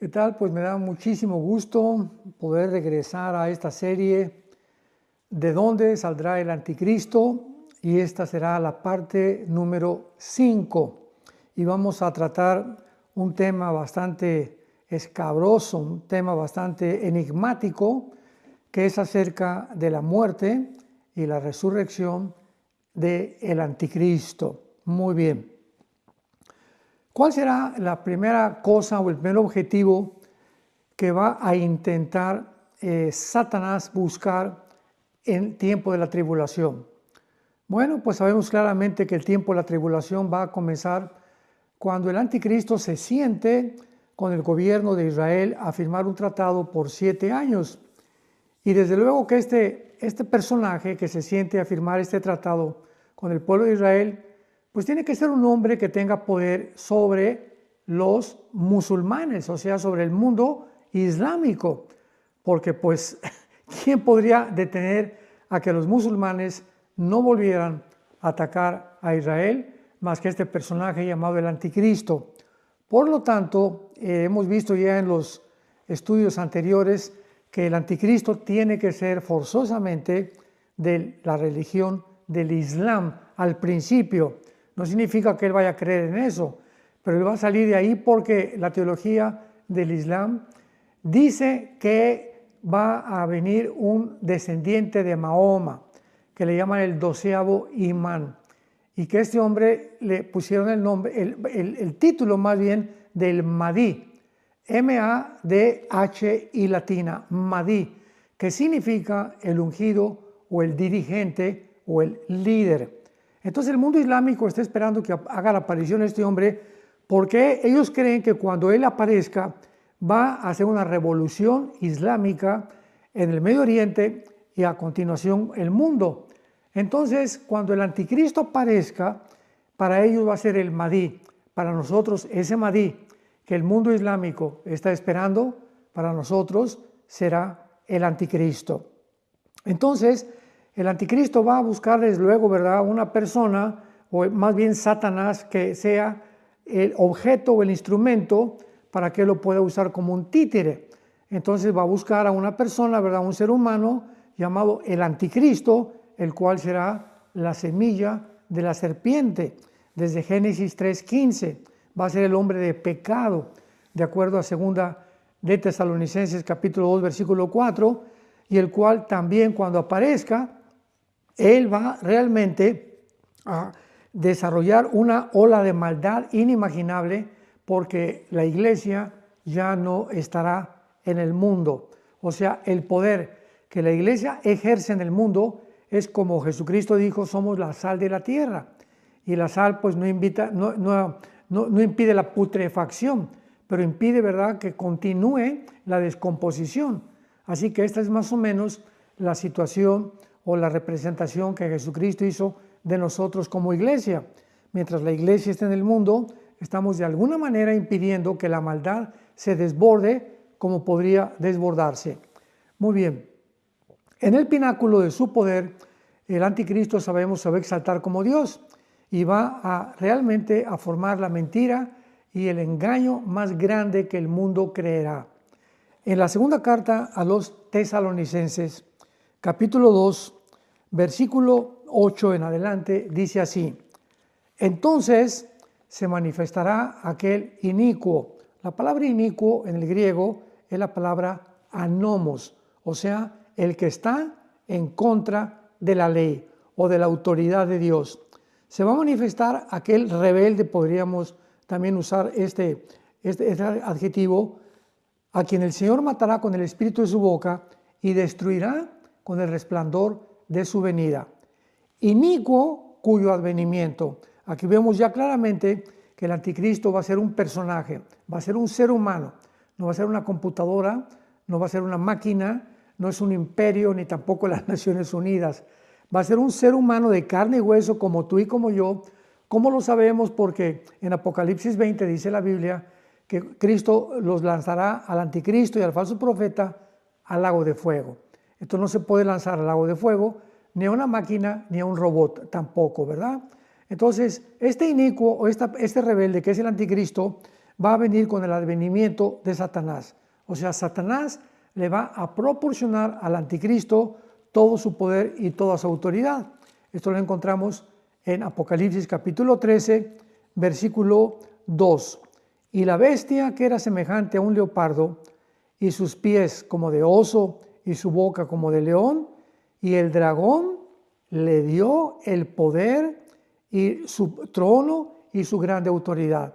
¿Qué tal? Pues me da muchísimo gusto poder regresar a esta serie ¿De dónde saldrá el anticristo? Y esta será la parte número 5. Y vamos a tratar un tema bastante escabroso, un tema bastante enigmático, que es acerca de la muerte y la resurrección del anticristo. Muy bien. ¿Cuál será la primera cosa o el primer objetivo que va a intentar Satanás buscar en tiempo de la tribulación? Bueno, pues sabemos claramente que el tiempo de la tribulación va a comenzar cuando el anticristo se siente con el gobierno de Israel a firmar un tratado por 7 años. Y desde luego que este personaje que se siente a firmar este tratado con el pueblo de Israel, pues tiene que ser un hombre que tenga poder sobre los musulmanes, o sea, sobre el mundo islámico, porque pues, ¿quién podría detener a que los musulmanes no volvieran a atacar a Israel más que este personaje llamado el anticristo? Por lo tanto, hemos visto ya en los estudios anteriores que el anticristo tiene que ser forzosamente de la religión del Islam al principio. No significa que él vaya a creer en eso, pero él va a salir de ahí porque la teología del Islam dice que va a venir un descendiente de Mahoma, que le llaman el 12º imán, y que este hombre le pusieron el nombre, el título más bien del Mahdi, M-A-D-H-I latina, Mahdi, que significa el ungido o el dirigente o el líder. Entonces el mundo islámico está esperando que haga la aparición este hombre porque ellos creen que cuando él aparezca va a hacer una revolución islámica en el Medio Oriente y a continuación el mundo. Entonces cuando el anticristo aparezca, para ellos va a ser el Mahdi. Para nosotros ese Mahdi que el mundo islámico está esperando, para nosotros será el anticristo. Entonces, el anticristo va a buscar desde luego, ¿verdad?, una persona, o más bien Satanás, que sea el objeto o el instrumento para que lo pueda usar como un títere. Entonces va a buscar a una persona, ¿verdad?, un ser humano llamado el anticristo, el cual será la semilla de la serpiente. Desde Génesis 3:15 va a ser el hombre de pecado, de acuerdo a 2 de Tesalonicenses capítulo 2 versículo 4, y el cual también cuando aparezca, él va realmente a desarrollar una ola de maldad inimaginable porque la iglesia ya no estará en el mundo. O sea, el poder que la iglesia ejerce en el mundo es como Jesucristo dijo, somos la sal de la tierra. Y la sal pues no impide la putrefacción, pero impide, ¿verdad?, que continúe la descomposición. Así que esta es más o menos la situación o la representación que Jesucristo hizo de nosotros como iglesia. Mientras la iglesia está en el mundo, estamos de alguna manera impidiendo que la maldad se desborde como podría desbordarse. Muy bien. En el pináculo de su poder, el anticristo, sabemos, se va a exaltar como Dios y va a realmente a formar la mentira y el engaño más grande que el mundo creerá. En la segunda carta a los tesalonicenses, capítulo 2, versículo 8 en adelante, dice así: entonces se manifestará aquel inicuo. La palabra inicuo en el griego es la palabra anomos, o sea, el que está en contra de la ley o de la autoridad de Dios. Se va a manifestar aquel rebelde, podríamos también usar este adjetivo, a quien el Señor matará con el espíritu de su boca y destruirá con el resplandor de su venida. Inicuo cuyo advenimiento. Aquí vemos ya claramente que el anticristo va a ser un personaje, va a ser un ser humano, no va a ser una computadora, no va a ser una máquina, no es un imperio ni tampoco las Naciones Unidas. Va a ser un ser humano de carne y hueso como tú y como yo. ¿Cómo lo sabemos? Porque en Apocalipsis 20 dice la Biblia que Cristo los lanzará al anticristo y al falso profeta al lago de fuego. Entonces no se puede lanzar al lago de fuego ni a una máquina ni a un robot tampoco, ¿verdad? Entonces este inicuo o este rebelde que es el anticristo va a venir con el advenimiento de Satanás. O sea, Satanás le va a proporcionar al anticristo todo su poder y toda su autoridad. Esto lo encontramos en Apocalipsis capítulo 13, versículo 2. Y la bestia, que era semejante a un leopardo, y sus pies como de oso, y su boca como de león, y el dragón le dio el poder y su trono y su grande autoridad.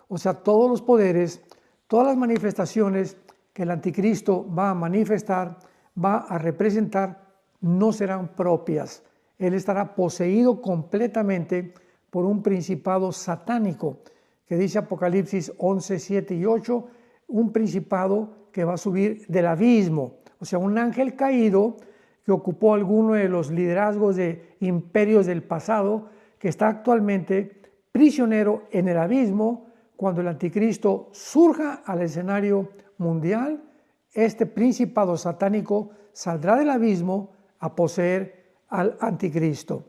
O sea, todos los poderes, todas las manifestaciones que el anticristo va a manifestar, va a representar, no serán propias. Él estará poseído completamente por un principado satánico, que dice Apocalipsis 11, 7 y 8, un principado que va a subir del abismo. O sea, un ángel caído que ocupó alguno de los liderazgos de imperios del pasado, que está actualmente prisionero en el abismo. Cuando el anticristo surja al escenario mundial, este principado satánico saldrá del abismo a poseer al anticristo.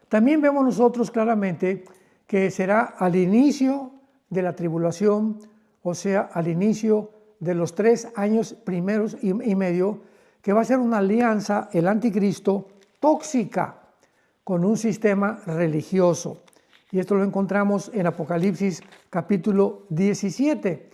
También vemos nosotros claramente que será al inicio de la tribulación, o sea, al inicio de los 3 años primeros y medio, que va a ser una alianza, el anticristo, tóxica, con un sistema religioso. Y esto lo encontramos en Apocalipsis capítulo 17,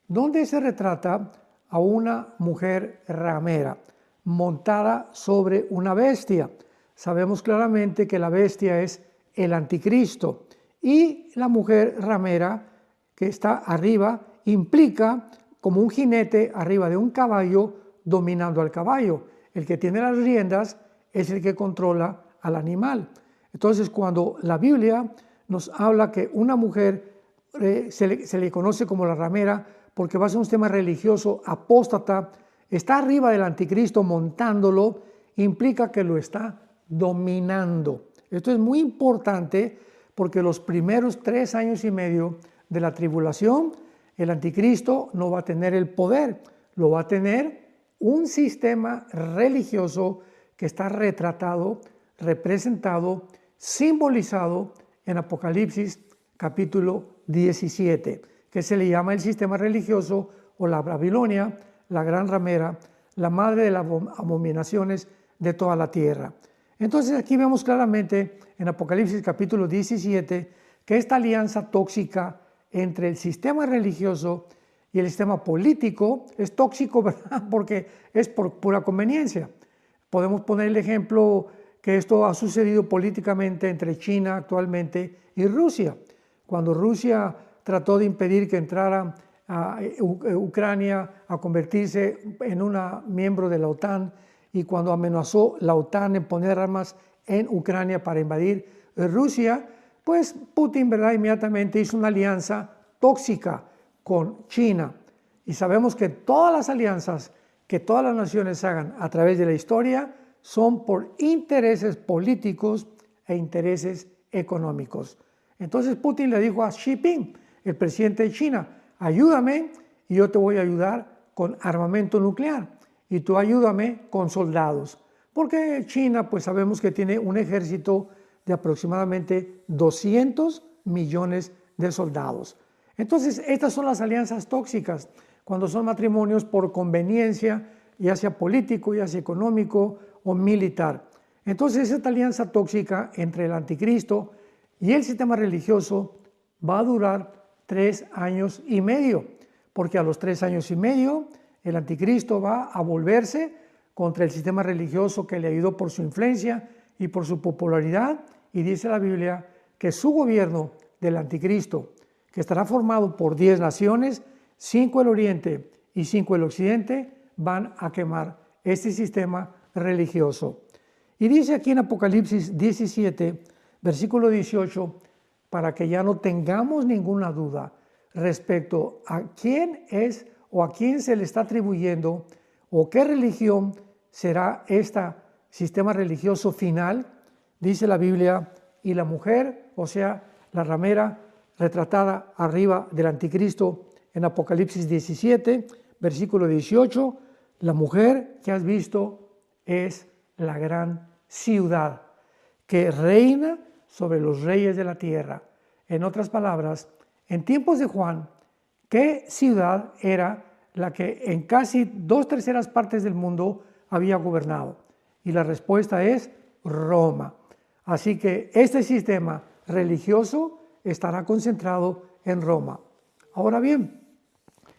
donde se retrata a una mujer ramera montada sobre una bestia. Sabemos claramente que la bestia es el anticristo y la mujer ramera que está arriba implica como un jinete arriba de un caballo dominando al caballo. El que tiene las riendas es el que controla al animal. Entonces, cuando la Biblia nos habla que una mujer se le conoce como la ramera porque va a ser un sistema religioso apóstata, está arriba del anticristo montándolo, implica que lo está dominando. Esto es muy importante porque los primeros 3 años y medio de la tribulación, el anticristo no va a tener el poder, lo va a tener un sistema religioso que está retratado, representado, simbolizado en Apocalipsis capítulo 17, que se le llama el sistema religioso o la Babilonia, la gran ramera, la madre de las abominaciones de toda la tierra. Entonces aquí vemos claramente en Apocalipsis capítulo 17 que esta alianza tóxica entre el sistema religioso y el sistema político es tóxico, ¿verdad? Porque es por pura conveniencia. Podemos poner el ejemplo que esto ha sucedido políticamente entre China actualmente y Rusia. Cuando Rusia trató de impedir que entrara a Ucrania a convertirse en una miembro de la OTAN y cuando amenazó la OTAN en poner armas en Ucrania para invadir Rusia, pues Putin, ¿verdad?, inmediatamente hizo una alianza tóxica con China. Y sabemos que todas las alianzas que todas las naciones hagan a través de la historia son por intereses políticos e intereses económicos. Entonces Putin le dijo a Xi Jinping, el presidente de China, ayúdame y yo te voy a ayudar con armamento nuclear y tú ayúdame con soldados. Porque China, pues sabemos que tiene un ejército de aproximadamente 200 millones de soldados. Entonces, estas son las alianzas tóxicas, cuando son matrimonios por conveniencia, ya sea político, ya sea económico o militar. Entonces, esta alianza tóxica entre el anticristo y el sistema religioso va a durar 3 años y medio, porque a los 3 años y medio el anticristo va a volverse contra el sistema religioso que le ayudó por su influencia y por su popularidad, y dice la Biblia que su gobierno del anticristo, que estará formado por 10 naciones, 5 del oriente y 5 del occidente, van a quemar este sistema religioso. Y dice aquí en Apocalipsis 17, versículo 18, para que ya no tengamos ninguna duda respecto a quién es o a quién se le está atribuyendo o qué religión será este sistema religioso final, dice la Biblia, y la mujer, o sea, la ramera retratada arriba del anticristo en Apocalipsis 17, versículo 18, la mujer que has visto es la gran ciudad que reina sobre los reyes de la tierra. En otras palabras, en tiempos de Juan, ¿qué ciudad era la que en casi 2/3 partes del mundo había gobernado? Y la respuesta es Roma. Así que este sistema religioso estará concentrado en Roma. Ahora bien,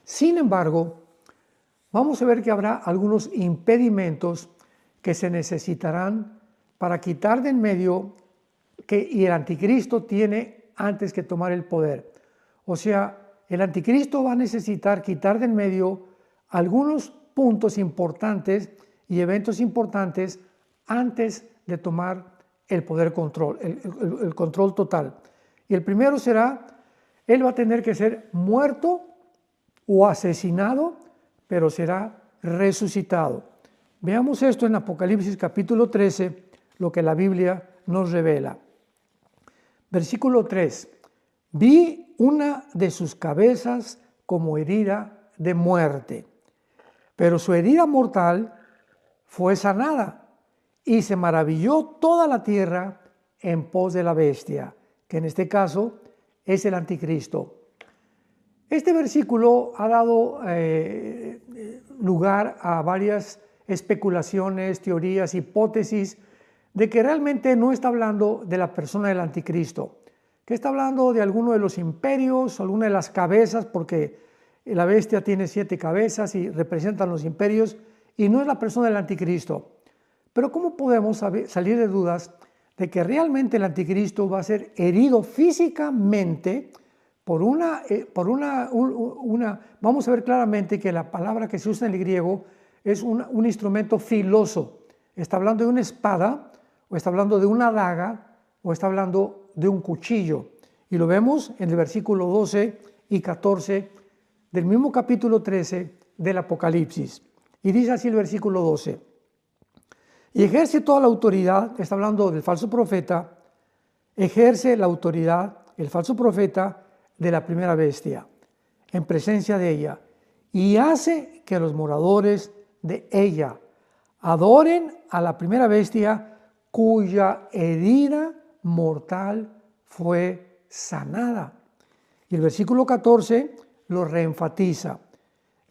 sin embargo, vamos a ver que habrá algunos impedimentos que se necesitarán para quitar de en medio y el anticristo tiene antes que tomar el poder. O sea, el anticristo va a necesitar quitar de en medio algunos puntos importantes y eventos importantes antes de tomar el poder control, el control total. Y el primero será, él va a tener que ser muerto o asesinado, pero será resucitado. Veamos esto en Apocalipsis capítulo 13, lo que la Biblia nos revela. Versículo 3. Vi una de sus cabezas como herida de muerte, pero su herida mortal fue sanada y se maravilló toda la tierra en pos de la bestia, que en este caso es el anticristo. Este versículo ha dado lugar a varias especulaciones, teorías, hipótesis de que realmente no está hablando de la persona del anticristo, que está hablando de alguno de los imperios, alguna de las cabezas, porque la bestia tiene 7 cabezas y representan los imperios, y no es la persona del anticristo. Pero ¿cómo podemos salir de dudas de que realmente el anticristo va a ser herido físicamente vamos a ver claramente que la palabra que se usa en el griego es un instrumento filoso. Está hablando de una espada, o está hablando de una daga, o está hablando de un cuchillo. Y lo vemos en el versículo 12 y 14 del mismo capítulo 13 del Apocalipsis. Y dice así el versículo 12. Y ejerce toda la autoridad, está hablando del falso profeta, ejerce la autoridad, el falso profeta, de la primera bestia, en presencia de ella, y hace que los moradores de ella adoren a la primera bestia cuya herida mortal fue sanada. Y el versículo 14 lo reenfatiza,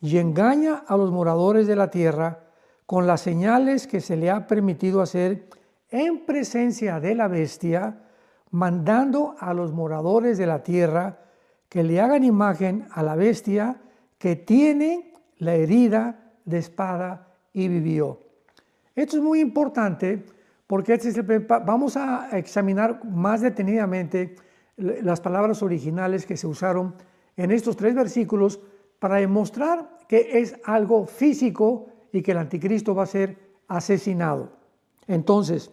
y engaña a los moradores de la tierra con las señales que se le ha permitido hacer en presencia de la bestia, mandando a los moradores de la tierra que le hagan imagen a la bestia que tiene la herida de espada y vivió. Esto es muy importante porque vamos a examinar más detenidamente las palabras originales que se usaron en estos 3 versículos para demostrar que es algo físico y que el anticristo va a ser asesinado. Entonces,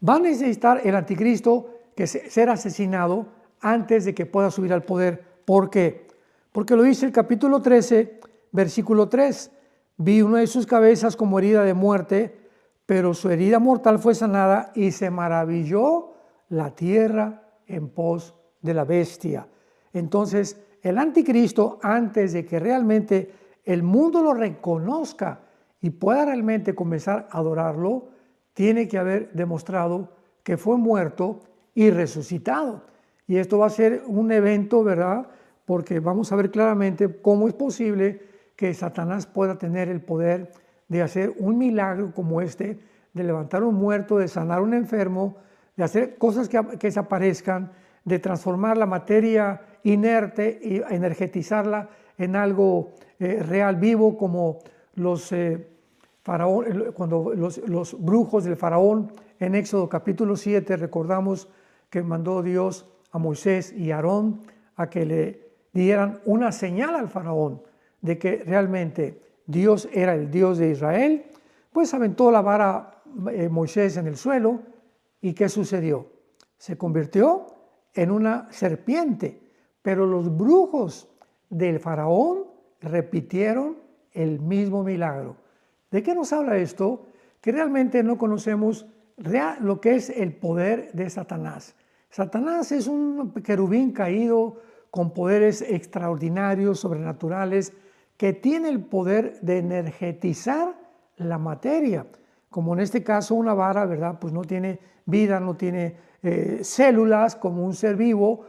va a necesitar el anticristo ser asesinado antes de que pueda subir al poder. ¿Por qué? Porque lo dice el capítulo 13, versículo 3. Vi una de sus cabezas como herida de muerte, pero su herida mortal fue sanada y se maravilló la tierra en pos de la bestia. Entonces, el anticristo, antes de que realmente el mundo lo reconozca y pueda realmente comenzar a adorarlo, tiene que haber demostrado que fue muerto y resucitado. Y esto va a ser un evento, ¿verdad? Porque vamos a ver claramente cómo es posible que Satanás pueda tener el poder de hacer un milagro como este, de levantar un muerto, de sanar un enfermo, de hacer cosas que desaparezcan, de transformar la materia inerte y energetizarla en algo real, vivo, como cuando los brujos del faraón en Éxodo capítulo 7, recordamos que mandó Dios a Moisés y a Aarón a que le dieran una señal al faraón de que realmente Dios era el Dios de Israel. Pues aventó la vara Moisés en el suelo y ¿qué sucedió? Se convirtió en una serpiente, pero los brujos del faraón repitieron el mismo milagro. ¿De qué nos habla esto? Que realmente no conocemos lo que es el poder de Satanás. Satanás es un querubín caído con poderes extraordinarios, sobrenaturales, que tiene el poder de energetizar la materia. Como en este caso una vara, ¿verdad? Pues no tiene vida, no tiene células como un ser vivo,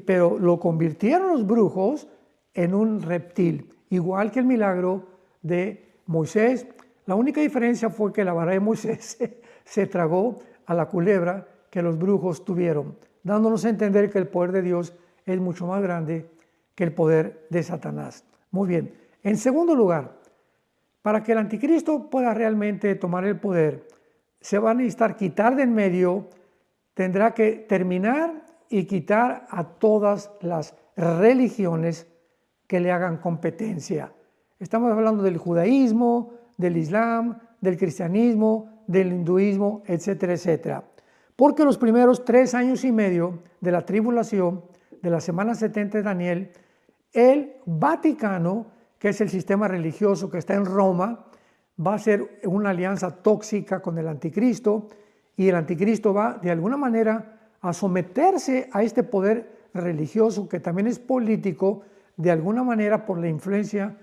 pero lo convirtieron los brujos en un reptil, igual que el milagro de Moisés. La única diferencia fue que la vara de Moisés se tragó a la culebra que los brujos tuvieron, dándonos a entender que el poder de Dios es mucho más grande que el poder de Satanás. Muy bien. En segundo lugar, para que el anticristo pueda realmente tomar el poder, se va a necesitar quitar de en medio, tendrá que terminar y quitar a todas las religiones que le hagan competencia. Estamos hablando del judaísmo, del islam, del cristianismo, del hinduismo, etcétera, etcétera. Porque los primeros 3 años y medio de la tribulación, de la semana 70 de Daniel, el Vaticano, que es el sistema religioso que está en Roma, va a ser una alianza tóxica con el anticristo, y el anticristo va de alguna manera a someterse a este poder religioso que también es político, de alguna manera por la influencia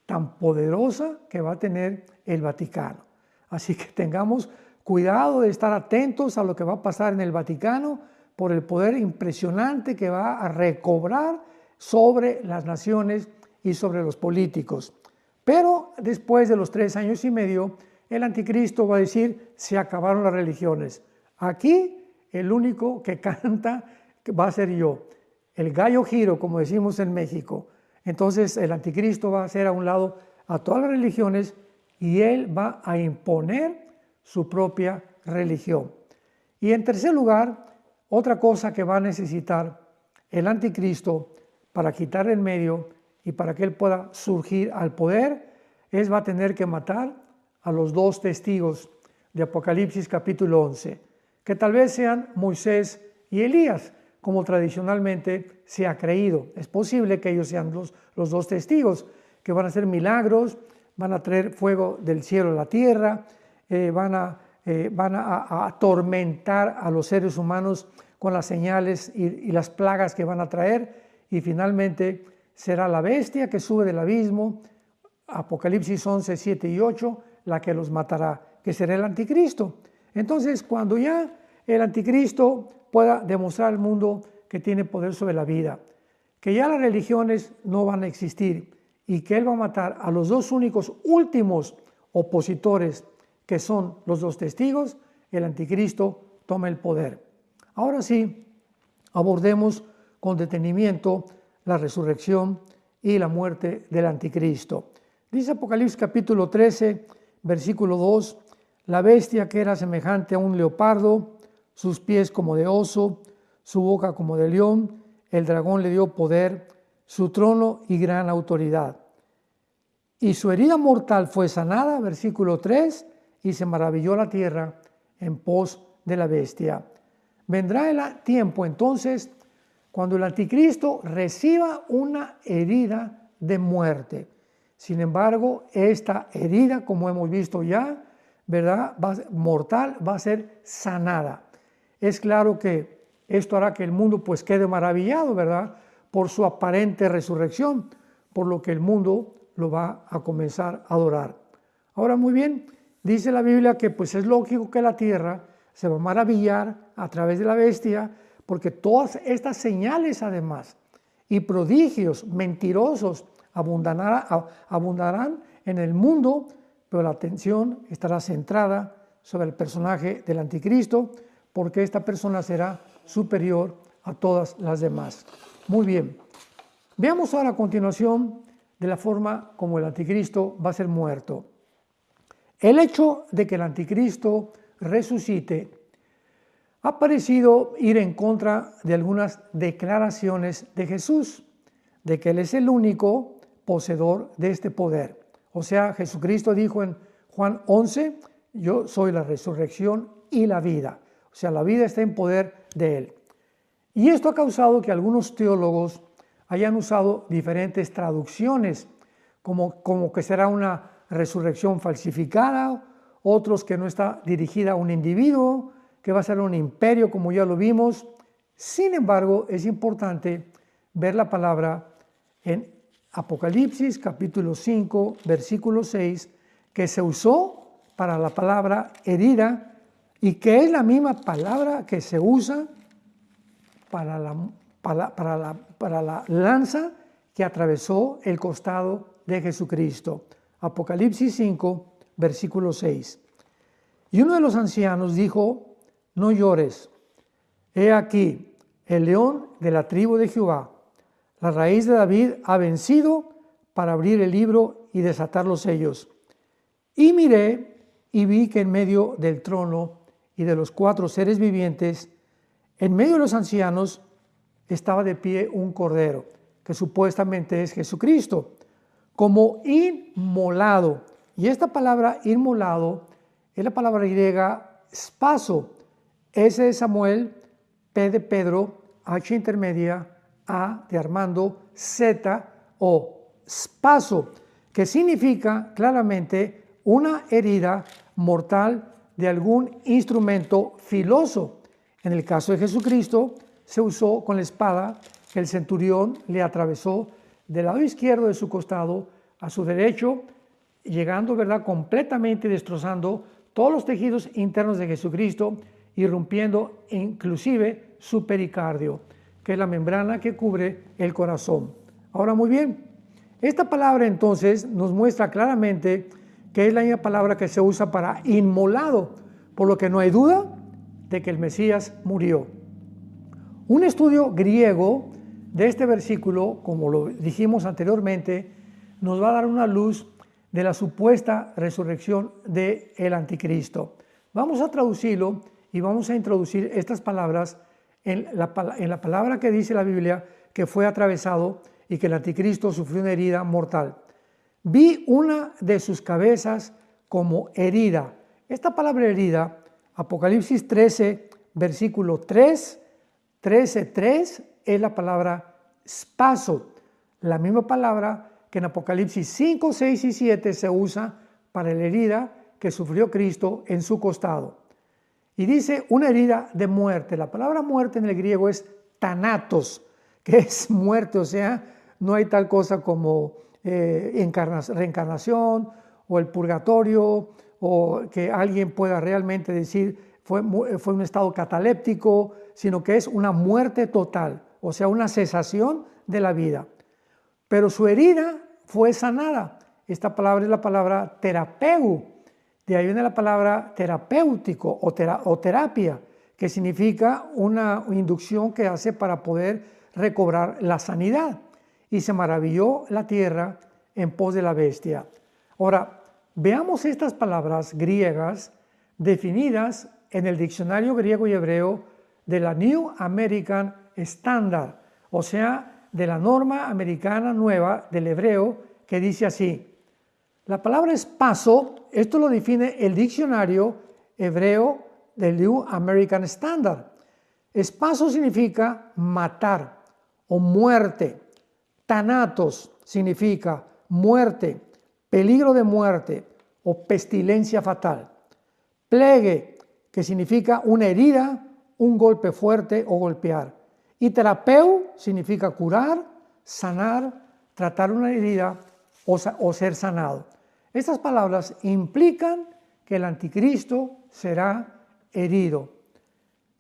tan poderosa que va a tener el Vaticano. Así que tengamos cuidado de estar atentos a lo que va a pasar en el Vaticano por el poder impresionante que va a recobrar sobre las naciones y sobre los políticos. Pero después de los 3 años y medio, el anticristo va a decir, se acabaron las religiones. Aquí el único que canta va a ser yo, el gallo giro, como decimos en México. Entonces el anticristo va a hacer a un lado a todas las religiones y él va a imponer su propia religión. Y en tercer lugar, otra cosa que va a necesitar el anticristo para quitar en medio y para que él pueda surgir al poder, va a tener que matar a los 2 testigos de Apocalipsis capítulo 11, que tal vez sean Moisés y Elías, como tradicionalmente se ha creído. Es posible que ellos sean los 2 testigos, que van a hacer milagros, van a traer fuego del cielo a la tierra, van a atormentar a los seres humanos con las señales y las plagas que van a traer, y finalmente será la bestia que sube del abismo, Apocalipsis 11, 7 y 8, la que los matará, que será el anticristo. Entonces, cuando ya el anticristo pueda demostrar al mundo que tiene poder sobre la vida, que ya las religiones no van a existir y que él va a matar a los 2 únicos últimos opositores, que son los 2 testigos, el anticristo toma el poder. Ahora sí, abordemos con detenimiento la resurrección y la muerte del anticristo. Dice Apocalipsis capítulo 13, versículo 2, la bestia que era semejante a un leopardo, sus pies como de oso, su boca como de león, el dragón le dio poder, su trono y gran autoridad. Y su herida mortal fue sanada, versículo 3, y se maravilló la tierra en pos de la bestia. Vendrá el tiempo entonces cuando el anticristo reciba una herida de muerte. Sin embargo, esta herida, como hemos visto ya, ¿verdad?, mortal, va a ser sanada. Es claro que esto hará que el mundo pues quede maravillado, ¿verdad?, por su aparente resurrección, por lo que el mundo lo va a comenzar a adorar. Ahora, muy bien, dice la Biblia que pues es lógico que la tierra se va a maravillar a través de la bestia, porque todas estas señales además y prodigios mentirosos abundarán en el mundo, pero la atención estará centrada sobre el personaje del anticristo, porque esta persona será superior a todas las demás. Muy bien, veamos ahora a continuación de la forma como el anticristo va a ser muerto. El hecho de que el anticristo resucite ha parecido ir en contra de algunas declaraciones de Jesús, de que Él es el único poseedor de este poder. O sea, Jesucristo dijo en Juan 11, yo soy la resurrección y la vida. O sea, la vida está en poder de Él. Y esto ha causado que algunos teólogos hayan usado diferentes traducciones, como que será una resurrección falsificada, otros que no está dirigida a un individuo, que va a ser un imperio, como ya lo vimos. Sin embargo, es importante ver la palabra en Apocalipsis capítulo 5, versículo 6, que se usó para la palabra herida y que es la misma palabra que se usa para la lanza que atravesó el costado de Jesucristo. Apocalipsis 5, versículo 6. Y uno de los ancianos dijo: no llores. He aquí, el león de la tribu de Jehová, la raíz de David, ha vencido para abrir el libro y desatar los sellos. Y miré y vi que en medio del trono y de los 4 seres vivientes, en medio de los ancianos, estaba de pie un cordero, que supuestamente es Jesucristo, como inmolado. Y esta palabra inmolado es la palabra griega spaso. S de Samuel, P de Pedro, H intermedia, A de Armando, Z o spaso, que significa claramente una herida mortal de algún instrumento filoso. En el caso de Jesucristo, se usó con la espada que el centurión le atravesó del lado izquierdo de su costado a su derecho, llegando, ¿verdad?, completamente destrozando todos los tejidos internos de Jesucristo, irrumpiendo inclusive su pericardio, que es la membrana que cubre el corazón. Ahora, muy bien, esta palabra entonces nos muestra claramente que es la misma palabra que se usa para inmolado, por lo que no hay duda de que el Mesías murió. Un estudio griego de este versículo, como lo dijimos anteriormente, nos va a dar una luz de la supuesta resurrección del anticristo. Vamos a traducirlo y vamos a introducir estas palabras en la palabra que dice la Biblia que fue atravesado y que el anticristo sufrió una herida mortal. Vi una de sus cabezas como herida. Esta palabra herida, Apocalipsis 13, versículo 13:3, es la palabra spaso, la misma palabra que en Apocalipsis 5, 6 y 7 se usa para la herida que sufrió Cristo en su costado. Y dice una herida de muerte. La palabra muerte en el griego es thanatos, que es muerte, o sea, no hay tal cosa como reencarnación o el purgatorio, o que alguien pueda realmente decir fue un estado cataléptico, sino que es una muerte total, o sea, una cesación de la vida. Pero su herida fue sanada. Esta palabra es la palabra terapeu. De ahí viene la palabra terapéutico o terapia, que significa una inducción que hace para poder recobrar la sanidad. Y se maravilló la tierra en pos de la bestia. Ahora, veamos estas palabras griegas definidas en el diccionario griego y hebreo de la New American Standard, o sea, de la norma americana nueva del hebreo, que dice así. La palabra espaso, esto lo define el diccionario hebreo del New American Standard. Espaso significa matar o muerte. Thanatos significa muerte, peligro de muerte o pestilencia fatal. Plegue, que significa una herida, un golpe fuerte o golpear. Y terapeu significa curar, sanar, tratar una herida o ser sanado. Estas palabras implican que el anticristo será herido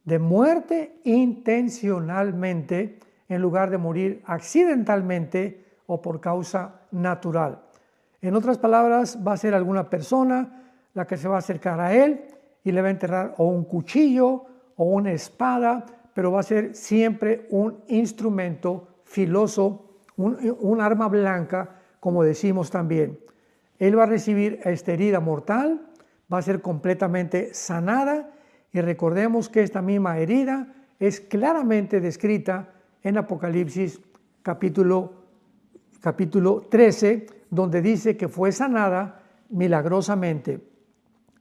de muerte intencionalmente en lugar de morir accidentalmente o por causa natural. En otras palabras, va a ser alguna persona la que se va a acercar a él y le va a enterrar o un cuchillo o una espada, pero va a ser siempre un instrumento filoso, un arma blanca, como decimos también. Él va a recibir esta herida mortal, va a ser completamente sanada, y recordemos que esta misma herida es claramente descrita en Apocalipsis capítulo 13, donde dice que fue sanada milagrosamente.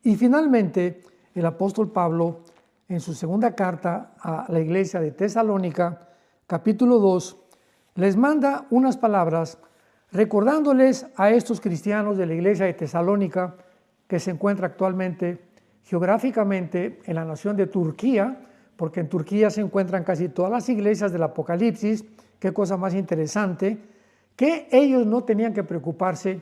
Y finalmente, el apóstol Pablo, en su segunda carta a la iglesia de Tesalónica, capítulo 2, les manda unas palabras recordándoles a estos cristianos de la iglesia de Tesalónica, que se encuentra actualmente geográficamente en la nación de Turquía, porque en Turquía se encuentran casi todas las iglesias del Apocalipsis. Qué cosa más interesante, que ellos no tenían que preocuparse,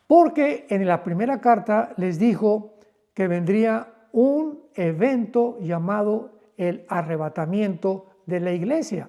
porque en la primera carta les dijo que vendría un evento llamado el arrebatamiento de la iglesia.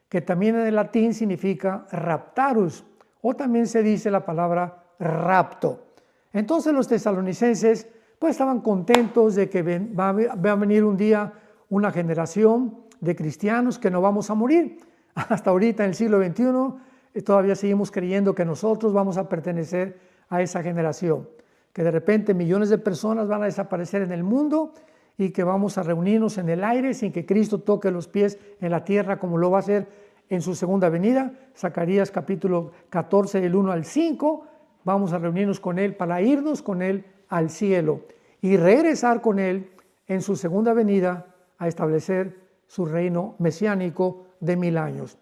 que también en el latín significa raptarus, o también se dice la palabra rapto. Entonces los tesalonicenses pues estaban contentos de que va a venir un día una generación de cristianos que no vamos a morir. Hasta ahorita en el siglo XXI todavía seguimos creyendo que nosotros vamos a pertenecer a esa generación, que de repente millones de personas van a desaparecer en el mundo y que vamos a reunirnos en el aire sin que Cristo toque los pies en la tierra como lo va a hacer en su segunda venida. Zacarías capítulo 14 del 1 al 5, vamos a reunirnos con Él para irnos con Él al cielo y regresar con Él en su segunda venida a establecer su reino mesiánico de 1000 años.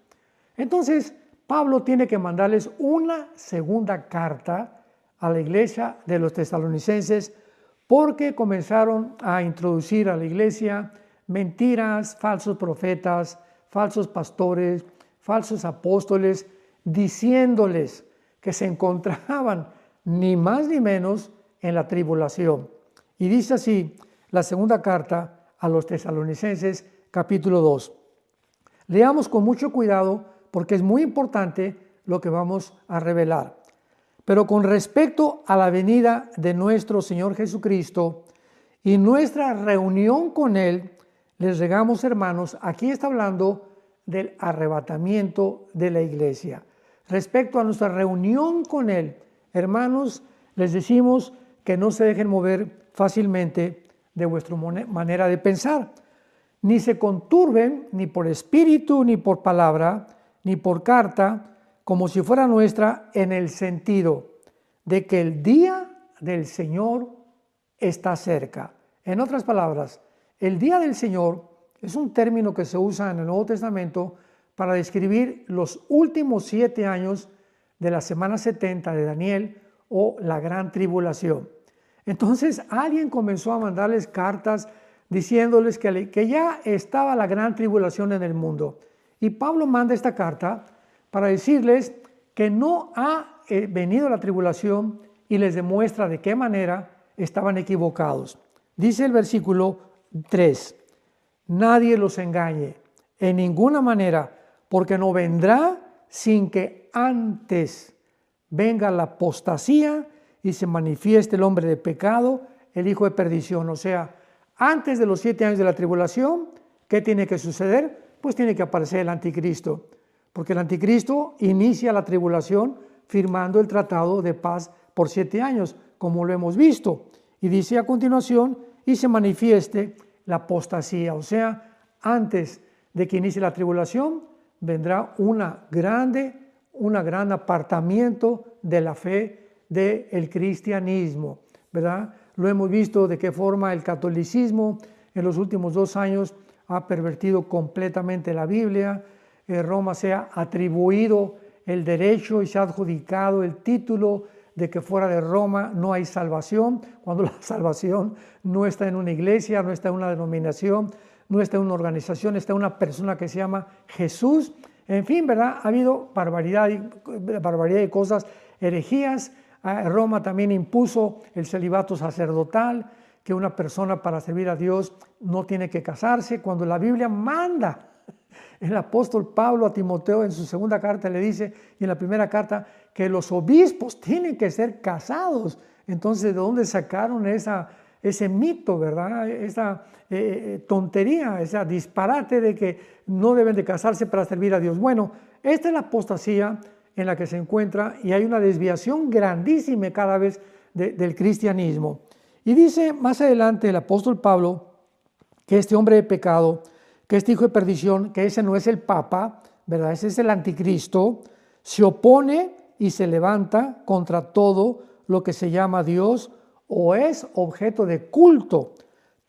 Entonces, Pablo tiene que mandarles una segunda carta a la iglesia de los tesalonicenses porque comenzaron a introducir a la iglesia mentiras, falsos profetas, falsos pastores, falsos apóstoles, diciéndoles que se encontraban ni más ni menos en la tribulación. Y dice así la segunda carta a los tesalonicenses, capítulo 2. Leamos con mucho cuidado porque es muy importante lo que vamos a revelar. Pero con respecto a la venida de nuestro Señor Jesucristo y nuestra reunión con Él, les rogamos, hermanos, aquí está hablando del arrebatamiento de la iglesia. Respecto a nuestra reunión con Él, hermanos, les decimos que no se dejen mover fácilmente de vuestra manera de pensar. Ni se conturben ni por espíritu, ni por palabra, ni por carta, como si fuera nuestra, en el sentido de que el día del Señor está cerca. En otras palabras, el día del Señor es un término que se usa en el Nuevo Testamento para describir los últimos 7 años de la semana 70 de Daniel o la gran tribulación. Entonces alguien comenzó a mandarles cartas diciéndoles que ya estaba la gran tribulación en el mundo. Y Pablo manda esta carta para decirles que no ha venido la tribulación y les demuestra de qué manera estaban equivocados. Dice el versículo 3, nadie los engañe en ninguna manera, porque no vendrá sin que antes venga la apostasía y se manifieste el hombre de pecado, el hijo de perdición. O sea, antes de los 7 años de la tribulación, ¿qué tiene que suceder? Pues tiene que aparecer el anticristo, porque el anticristo inicia la tribulación firmando el tratado de paz por 7 años, como lo hemos visto. Y dice a continuación, y se manifieste la apostasía. O sea, antes de que inicie la tribulación, vendrá un gran apartamiento de la fe del cristianismo, ¿verdad? Lo hemos visto de qué forma el catolicismo en los últimos 2 años ha pervertido completamente la Biblia. Roma se ha atribuido el derecho y se ha adjudicado el título de que fuera de Roma no hay salvación, cuando la salvación no está en una iglesia, no está en una denominación, no está en una organización, está en una persona que se llama Jesús. En fin, ¿verdad? Ha habido barbaridad de cosas, herejías. Roma también impuso el celibato sacerdotal, que una persona para servir a Dios no tiene que casarse, cuando la Biblia manda. El apóstol Pablo a Timoteo en su segunda carta le dice, y en la primera carta, que los obispos tienen que ser casados. Entonces, ¿de dónde sacaron ese mito, verdad? Esa tontería, ese disparate de que no deben de casarse para servir a Dios. Bueno, esta es la apostasía en la que se encuentra y hay una desviación grandísima cada vez del cristianismo. Y dice más adelante el apóstol Pablo que este hombre de pecado, que este hijo de perdición, que ese no es el Papa, ¿verdad? Ese es el anticristo, se opone y se levanta contra todo lo que se llama Dios o es objeto de culto,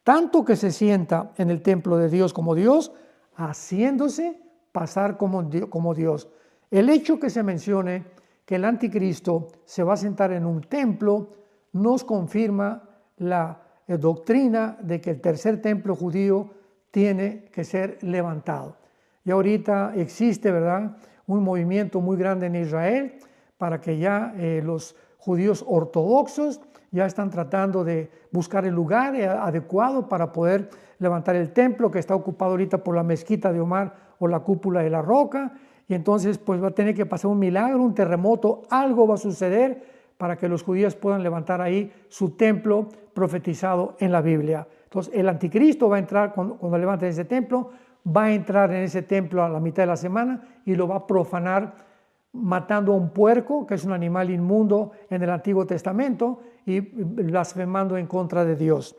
tanto que se sienta en el templo de Dios como Dios, haciéndose pasar como Dios. El hecho que se mencione que el anticristo se va a sentar en un templo nos confirma la doctrina de que el tercer templo judío tiene que ser levantado. Y ahorita existe, ¿verdad?, un movimiento muy grande en Israel para que ya los judíos ortodoxos ya están tratando de buscar el lugar adecuado para poder levantar el templo que está ocupado ahorita por la mezquita de Omar o la cúpula de la roca, y entonces pues va a tener que pasar un milagro, un terremoto, algo va a suceder para que los judíos puedan levantar ahí su templo profetizado en la Biblia. Entonces el anticristo va a entrar cuando levanten ese templo, va a entrar en ese templo a la mitad de la semana y lo va a profanar matando a un puerco, que es un animal inmundo en el Antiguo Testamento, y blasfemando en contra de Dios.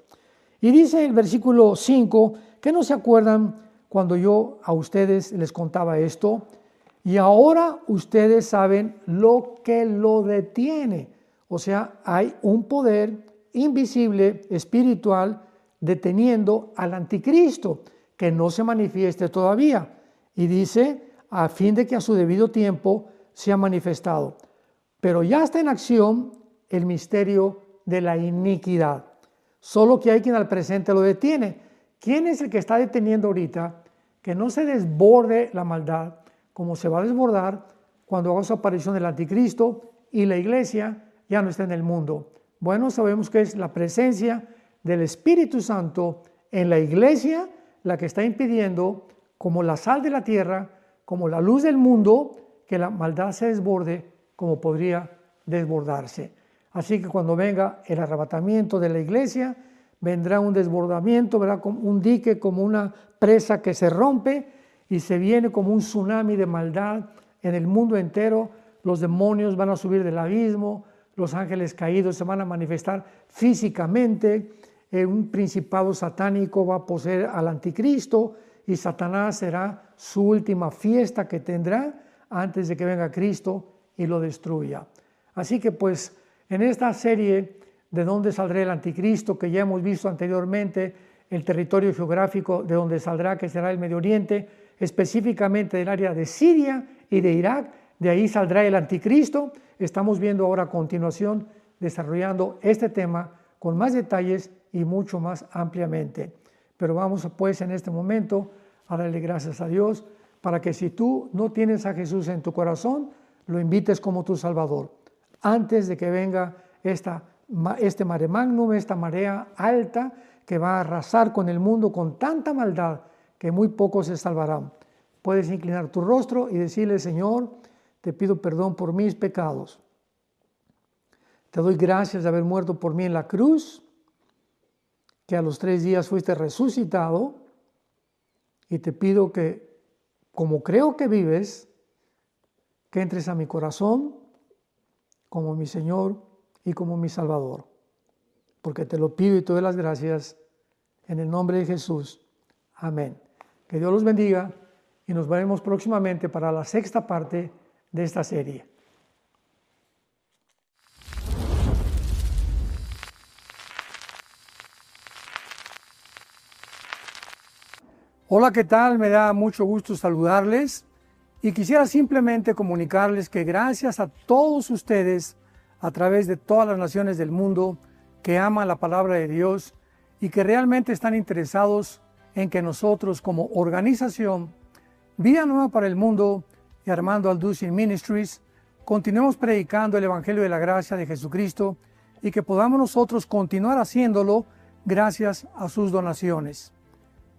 Y dice el versículo 5, que no se acuerdan cuando yo a ustedes les contaba esto, y ahora ustedes saben lo que lo detiene. O sea, hay un poder invisible, espiritual, deteniendo al anticristo, que no se manifieste todavía. Y dice, a fin de que a su debido tiempo sea manifestado. Pero ya está en acción el misterio de la iniquidad. Solo que hay quien al presente lo detiene. ¿Quién es el que está deteniendo ahorita que no se desborde la maldad, como se va a desbordar cuando haga su aparición el anticristo y la iglesia ya no está en el mundo? Bueno, sabemos que es la presencia del Espíritu Santo en la iglesia la que está impidiendo, como la sal de la tierra, como la luz del mundo, que la maldad se desborde como podría desbordarse. Así que cuando venga el arrebatamiento de la iglesia, vendrá un desbordamiento, verá como un dique, como una presa que se rompe y se viene como un tsunami de maldad en el mundo entero. Los demonios van a subir del abismo, los ángeles caídos se van a manifestar físicamente, un principado satánico va a poseer al anticristo y Satanás será su última fiesta que tendrá antes de que venga Cristo y lo destruya. Así que pues en esta serie de dónde saldrá el anticristo, que ya hemos visto anteriormente, el territorio geográfico de donde saldrá, que será el Medio Oriente, específicamente del área de Siria y de Irak, de ahí saldrá el anticristo. Estamos viendo ahora a continuación, desarrollando este tema con más detalles y mucho más ampliamente. Pero vamos pues en este momento a darle gracias a Dios para que si tú no tienes a Jesús en tu corazón, lo invites como tu Salvador. Antes de que venga este mare magnum, esta marea alta que va a arrasar con el mundo con tanta maldad que muy pocos se salvarán. Puedes inclinar tu rostro y decirle: Señor, te pido perdón por mis pecados. Te doy gracias de haber muerto por mí en la cruz, que a los 3 días fuiste resucitado, y te pido que, como creo que vives, que entres a mi corazón como mi Señor y como mi Salvador. Porque te lo pido y te doy las gracias en el nombre de Jesús. Amén. Que Dios los bendiga y nos veremos próximamente para la 6ª parte de esta serie. Hola, ¿qué tal? Me da mucho gusto saludarles y quisiera simplemente comunicarles que gracias a todos ustedes a través de todas las naciones del mundo que aman la palabra de Dios y que realmente están interesados en que nosotros como organización Vida Nueva para el Mundo y Armando Alducin Ministries continuemos predicando el Evangelio de la Gracia de Jesucristo y que podamos nosotros continuar haciéndolo gracias a sus donaciones.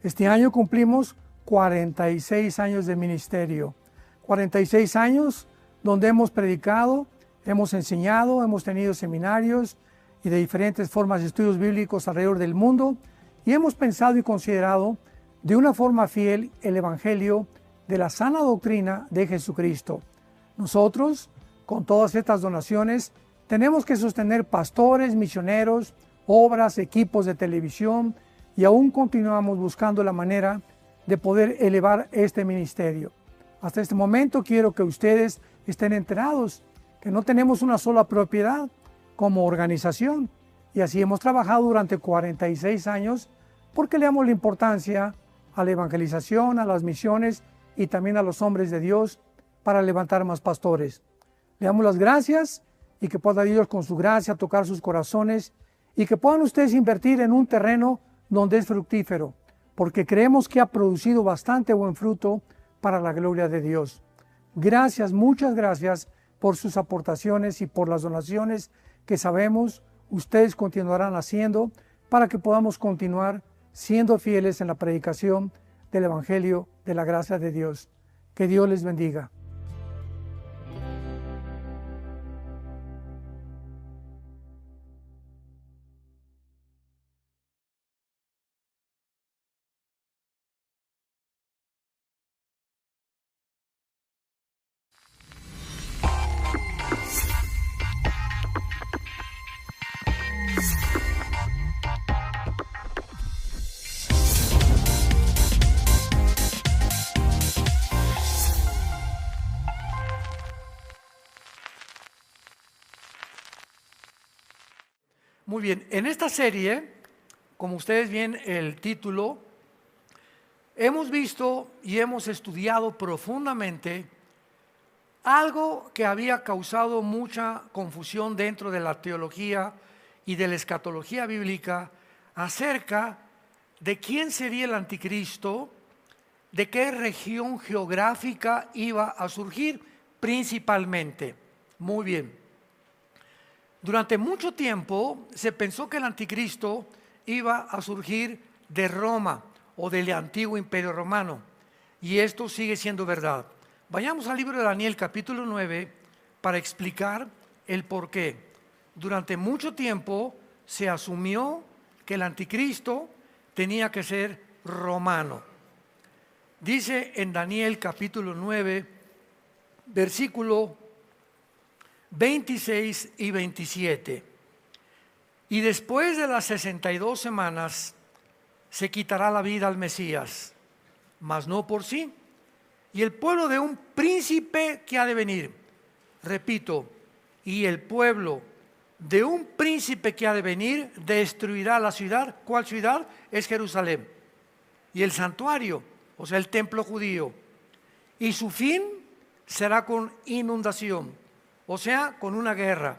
Este año cumplimos 46 años de ministerio, 46 años donde hemos predicado, hemos enseñado, hemos tenido seminarios y de diferentes formas de estudios bíblicos alrededor del mundo y hemos pensado y considerado de una forma fiel el Evangelio de la sana doctrina de Jesucristo. Nosotros, con todas estas donaciones, tenemos que sostener pastores, misioneros, obras, equipos de televisión y aún continuamos buscando la manera de poder elevar este ministerio. Hasta este momento quiero que ustedes estén enterados que no tenemos una sola propiedad como organización y así hemos trabajado durante 46 años porque le damos la importancia a la evangelización, a las misiones y también a los hombres de Dios para levantar más pastores. Le damos las gracias y que pueda Dios con su gracia tocar sus corazones y que puedan ustedes invertir en un terreno donde es fructífero, porque creemos que ha producido bastante buen fruto para la gloria de Dios. Gracias, muchas gracias por sus aportaciones y por las donaciones que sabemos ustedes continuarán haciendo para que podamos continuar siendo fieles en la predicación del Evangelio de la gracia de Dios. Que Dios les bendiga. Muy bien, en esta serie, como ustedes ven el título, hemos visto y hemos estudiado profundamente algo que había causado mucha confusión dentro de la teología y de la escatología bíblica acerca de quién sería el anticristo, de qué región geográfica iba a surgir principalmente. Muy bien. Durante mucho tiempo se pensó que el anticristo iba a surgir de Roma o del antiguo imperio romano, y esto sigue siendo verdad. Vayamos al libro de Daniel capítulo 9 para explicar el por qué. Durante mucho tiempo se asumió que el anticristo tenía que ser romano. Dice en Daniel capítulo 9, versículo 26 y 27. Y después de las 62 semanas se quitará la vida al Mesías, mas no por sí, y el pueblo de un príncipe que ha de venir. Repito, y el pueblo de un príncipe que ha de venir destruirá la ciudad. ¿Cuál ciudad? Es Jerusalén. Y el santuario, o sea, el templo judío. Y su fin será con inundación, o sea, con una guerra.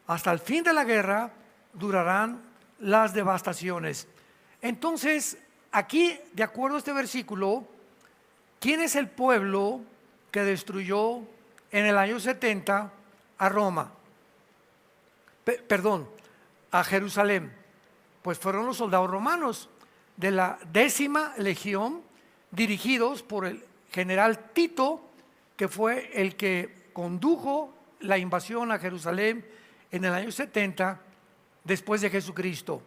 Hasta el fin de la guerra durarán las devastaciones. Entonces, aquí, de acuerdo a este versículo, ¿quién es el pueblo que destruyó en el año 70 a Roma? A Jerusalén. Pues fueron los soldados romanos de la 10ª legión, dirigidos por el general Tito, que fue el que condujo la invasión a Jerusalén en el año 70 después de Jesucristo.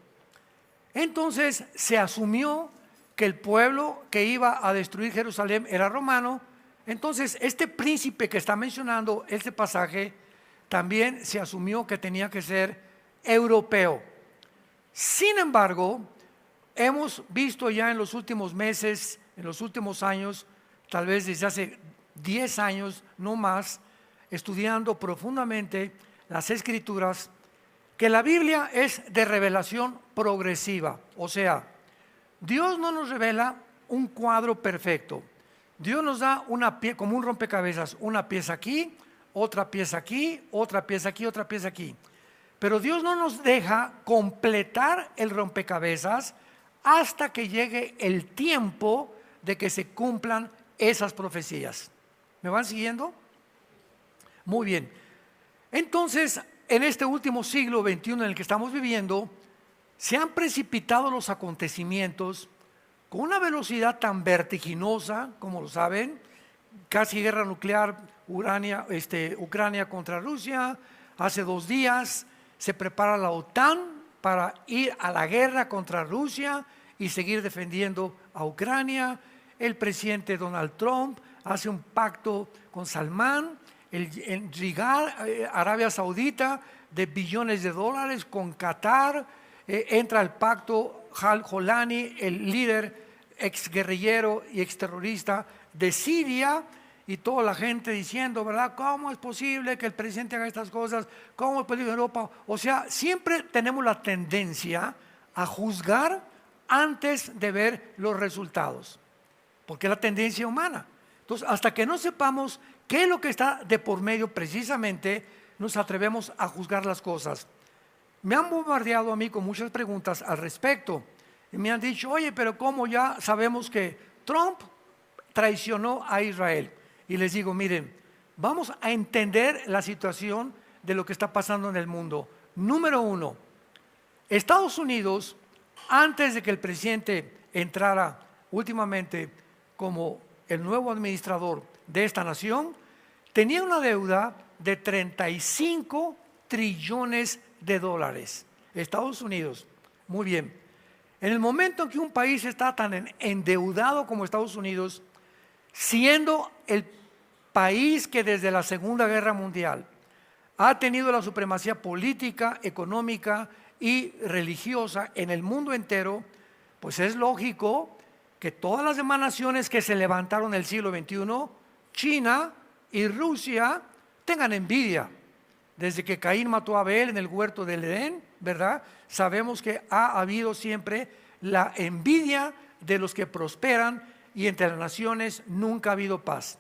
Entonces se asumió que el pueblo que iba a destruir Jerusalén era romano. Entonces este príncipe que está mencionando este pasaje también se asumió que tenía que ser europeo. Sin embargo, hemos visto ya en los últimos meses, en los últimos años, tal vez desde hace 10 años, no más, estudiando profundamente las Escrituras, que la Biblia es de revelación progresiva. O sea, Dios no nos revela un cuadro perfecto. Dios nos da como un rompecabezas, una pieza aquí, otra pieza aquí, otra pieza aquí, otra pieza aquí. Pero Dios no nos deja completar el rompecabezas hasta que llegue el tiempo de que se cumplan esas profecías. ¿Me van siguiendo? Muy bien. Entonces, en este último siglo XXI en el que estamos viviendo, se han precipitado los acontecimientos con una velocidad tan vertiginosa, como lo saben, casi guerra nuclear, Ucrania contra Rusia. Hace 2 días se prepara la OTAN para ir a la guerra contra Rusia y seguir defendiendo a Ucrania. El presidente Donald Trump hace un pacto con Salmán, en Arabia Saudita, de billones de dólares con Qatar. Entra al pacto Al-Jolani, el líder exguerrillero y exterrorista de Siria, y toda la gente diciendo, ¿verdad? ¿Cómo es posible que el presidente haga estas cosas? ¿Cómo es posible en Europa? O sea, siempre tenemos la tendencia a juzgar antes de ver los resultados, porque es la tendencia humana. Entonces, hasta que no sepamos qué es lo que está de por medio precisamente, nos atrevemos a juzgar las cosas. Me han bombardeado a mí con muchas preguntas al respecto. Y me han dicho, oye, pero ¿cómo ya sabemos que Trump traicionó a Israel? Y les digo, miren, vamos a entender la situación de lo que está pasando en el mundo. Número 1, Estados Unidos, antes de que el presidente entrara últimamente como el nuevo administrador de esta nación, tenía una deuda de 35 trillones de dólares. Estados Unidos, muy bien. En el momento en que un país está tan endeudado como Estados Unidos, siendo el país que desde la Segunda Guerra Mundial ha tenido la supremacía política, económica y religiosa en el mundo entero, pues es lógico que todas las demás naciones que se levantaron en el siglo XXI, China y Rusia, tengan envidia. Desde que Caín mató a Abel en el huerto del Edén, ¿verdad? Sabemos que ha habido siempre la envidia de los que prosperan y entre las naciones nunca ha habido paz.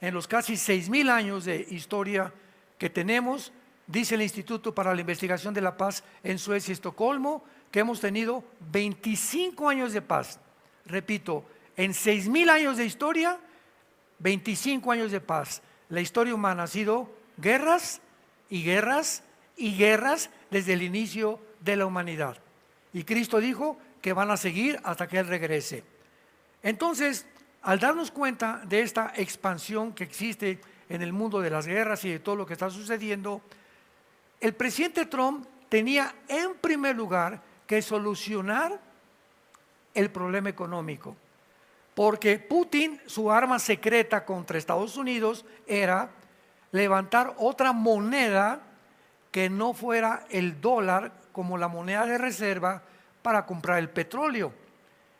En los casi 6,000 años de historia que tenemos, dice el Instituto para la Investigación de la Paz en Suecia y Estocolmo, que hemos tenido 25 años de paz. Repito, en 6,000 años de historia, 25 años de paz. La historia humana ha sido guerras y guerras y guerras desde el inicio de la humanidad. Y Cristo dijo que van a seguir hasta que Él regrese. Entonces, al darnos cuenta de esta expansión que existe en el mundo de las guerras y de todo lo que está sucediendo, el presidente Trump tenía en primer lugar que solucionar el problema económico. Porque Putin, su arma secreta contra Estados Unidos era levantar otra moneda que no fuera el dólar como la moneda de reserva para comprar el petróleo.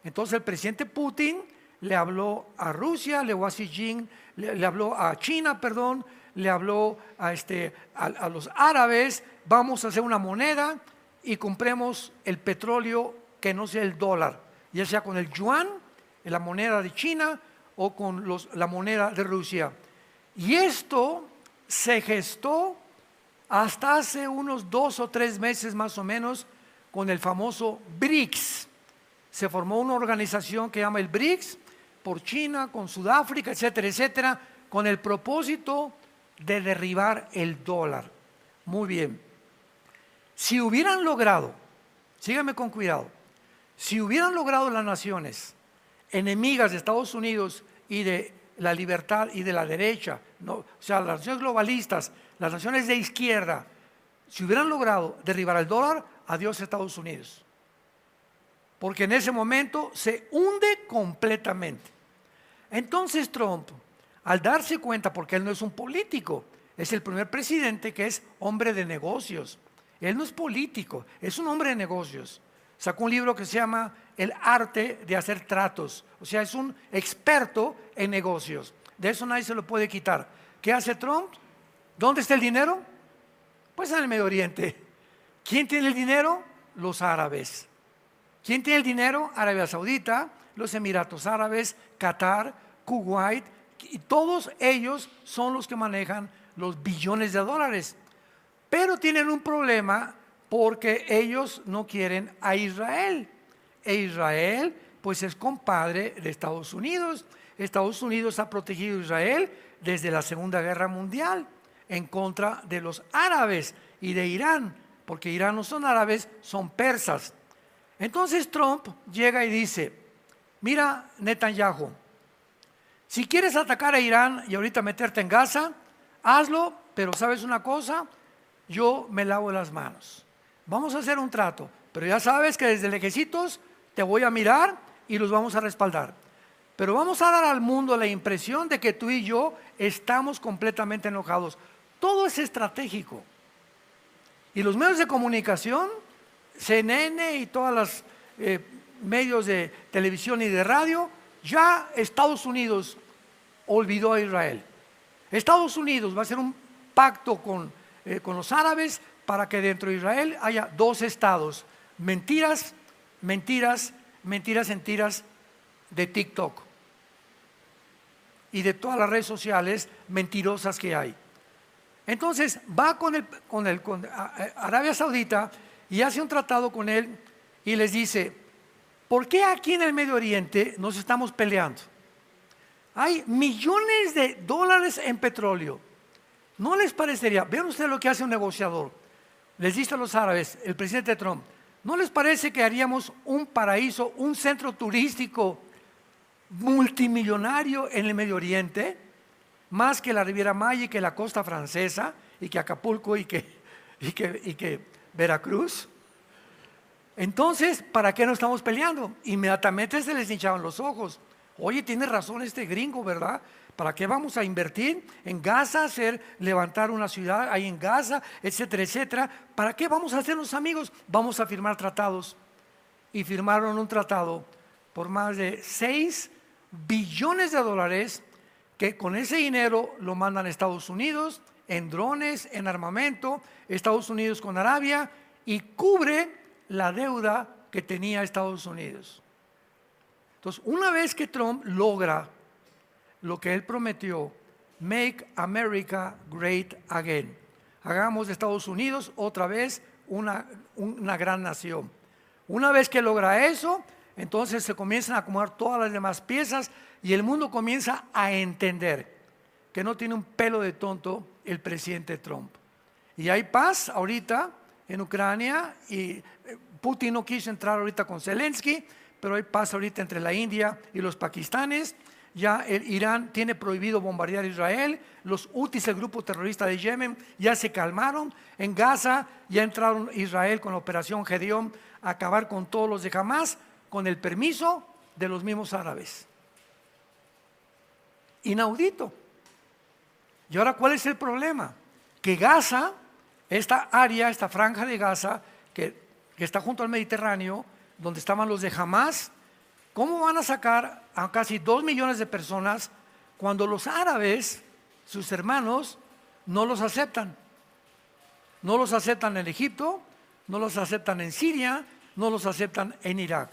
Entonces el presidente Putin le habló a Rusia, le habló a Xi Jinping, le habló a China, perdón, le habló a los árabes, vamos a hacer una moneda y compremos el petróleo que no sea el dólar, ya sea con el yuan, la moneda de China, o con la moneda de Rusia. Y esto se gestó hasta hace unos 2 o 3 meses más o menos con el famoso BRICS. Se formó una organización que se llama el BRICS, por China, con Sudáfrica, etcétera, etcétera, con el propósito de derribar el dólar. Muy bien. Si hubieran logrado, síganme con cuidado, si hubieran logrado las naciones enemigas de Estados Unidos y de la libertad y de la derecha, no, o sea, las naciones globalistas, las naciones de izquierda, si hubieran logrado derribar el dólar, adiós Estados Unidos. Porque en ese momento se hunde completamente. Entonces Trump, al darse cuenta, porque él no es un político, es el primer presidente que es hombre de negocios. Él no es político, es un hombre de negocios. Sacó un libro que se llama El arte de hacer tratos. O sea, es un experto en negocios. De eso nadie se lo puede quitar. ¿Qué hace Trump? ¿Dónde está el dinero? Pues en el Medio Oriente. ¿Quién tiene el dinero? Los árabes. ¿Quién tiene el dinero? Arabia Saudita, los Emiratos Árabes, Qatar, Kuwait, y todos ellos son los que manejan los billones de dólares. Pero tienen un problema porque ellos no quieren a Israel. E Israel, pues es compadre de Estados Unidos. Estados Unidos ha protegido a Israel desde la Segunda Guerra Mundial en contra de los árabes y de Irán, porque Irán no son árabes, son persas. Entonces Trump llega y dice, mira Netanyahu, si quieres atacar a Irán y ahorita meterte en Gaza, hazlo, pero ¿sabes una cosa? Yo me lavo las manos. Vamos a hacer un trato, pero ya sabes que desde lejecitos te voy a mirar y los vamos a respaldar. Pero vamos a dar al mundo la impresión de que tú y yo estamos completamente enojados. Todo es estratégico. Y los medios de comunicación, CNN y todos los medios de televisión y de radio, ya Estados Unidos olvidó a Israel. Estados Unidos va a hacer un pacto con los árabes para que dentro de Israel haya 2 estados. Mentiras, mentiras, mentiras en tiras de TikTok y de todas las redes sociales mentirosas que hay. Entonces va con Arabia Saudita y hace un tratado con él y les dice, ¿por qué aquí en el Medio Oriente nos estamos peleando? Hay millones de dólares en petróleo. ¿No les parecería? Vean ustedes lo que hace un negociador. Les dice a los árabes, el presidente Trump, ¿No les parece que haríamos un paraíso, un centro turístico multimillonario en el Medio Oriente? Más que la Riviera Maya y que la costa francesa y que Acapulco y que Veracruz. Entonces, ¿para qué no estamos peleando? Inmediatamente se les hinchaban los ojos. Oye, tiene razón este gringo, ¿verdad? ¿Para qué vamos a invertir en Gaza, levantar una ciudad ahí en Gaza, etcétera, etcétera? ¿Para qué vamos a hacernos amigos? Vamos a firmar tratados. Y firmaron un tratado por más de 6 billones de dólares que con ese dinero lo mandan a Estados Unidos en drones, en armamento, Estados Unidos con Arabia, y cubre la deuda que tenía Estados Unidos. Entonces, una vez que Trump logra lo que él prometió, Make America Great Again, hagamos de Estados Unidos otra vez una gran nación. Una vez que logra eso, entonces se comienzan a acomodar todas las demás piezas y el mundo comienza a entender que no tiene un pelo de tonto el presidente Trump. Y hay paz ahorita en Ucrania y Putin no quiso entrar ahorita con Zelensky, pero hay paz ahorita entre la India y los pakistanes. Ya el Irán tiene prohibido bombardear a Israel. Los Hutis, el grupo terrorista de Yemen, ya se calmaron. En Gaza ya entraron Israel con la operación Gedeón a acabar con todos los de Hamás, con el permiso de los mismos árabes. Inaudito. Y ahora, ¿cuál es el problema? Que Gaza, esta área, esta franja de Gaza, que está junto al Mediterráneo, donde estaban los de Hamás, ¿cómo van a sacar a casi 2 millones de personas cuando los árabes, sus hermanos, no los aceptan? No los aceptan en Egipto, no los aceptan en Siria, no los aceptan en Irak.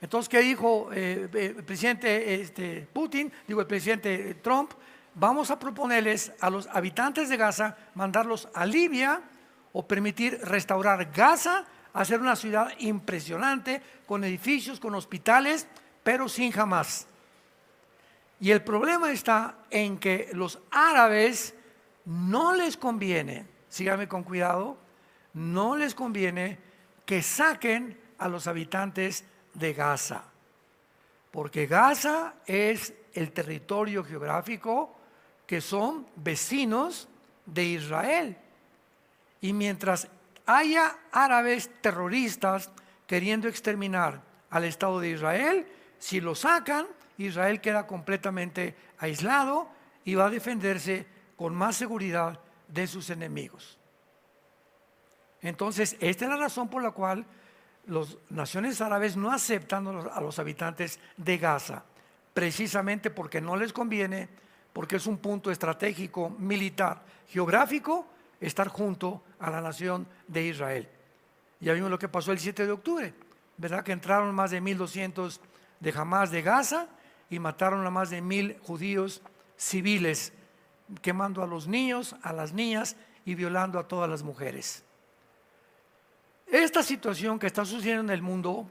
Entonces, ¿qué dijo el presidente Putin? Digo, el presidente Trump: vamos a proponerles a los habitantes de Gaza mandarlos a Libia o permitir restaurar Gaza, hacer una ciudad impresionante con edificios, con hospitales, pero sin Hamás. Y el problema está en que los árabes no les conviene, síganme con cuidado, no les conviene que saquen a los habitantes de Gaza, porque Gaza es el territorio geográfico que son vecinos de Israel. Y mientras haya árabes terroristas queriendo exterminar al Estado de Israel, si lo sacan, Israel queda completamente aislado y va a defenderse con más seguridad de sus enemigos. Entonces, esta es la razón por la cual las naciones árabes no aceptan a los habitantes de Gaza, precisamente porque no les conviene, porque es un punto estratégico, militar, geográfico, estar junto a la nación de Israel. Ya vimos lo que pasó el 7 de octubre, ¿verdad? Que entraron más de 1,200 de Hamás de Gaza y mataron a más de 1,000 judíos civiles, quemando a los niños, a las niñas y violando a todas las mujeres. Esta situación que está sucediendo en el mundo,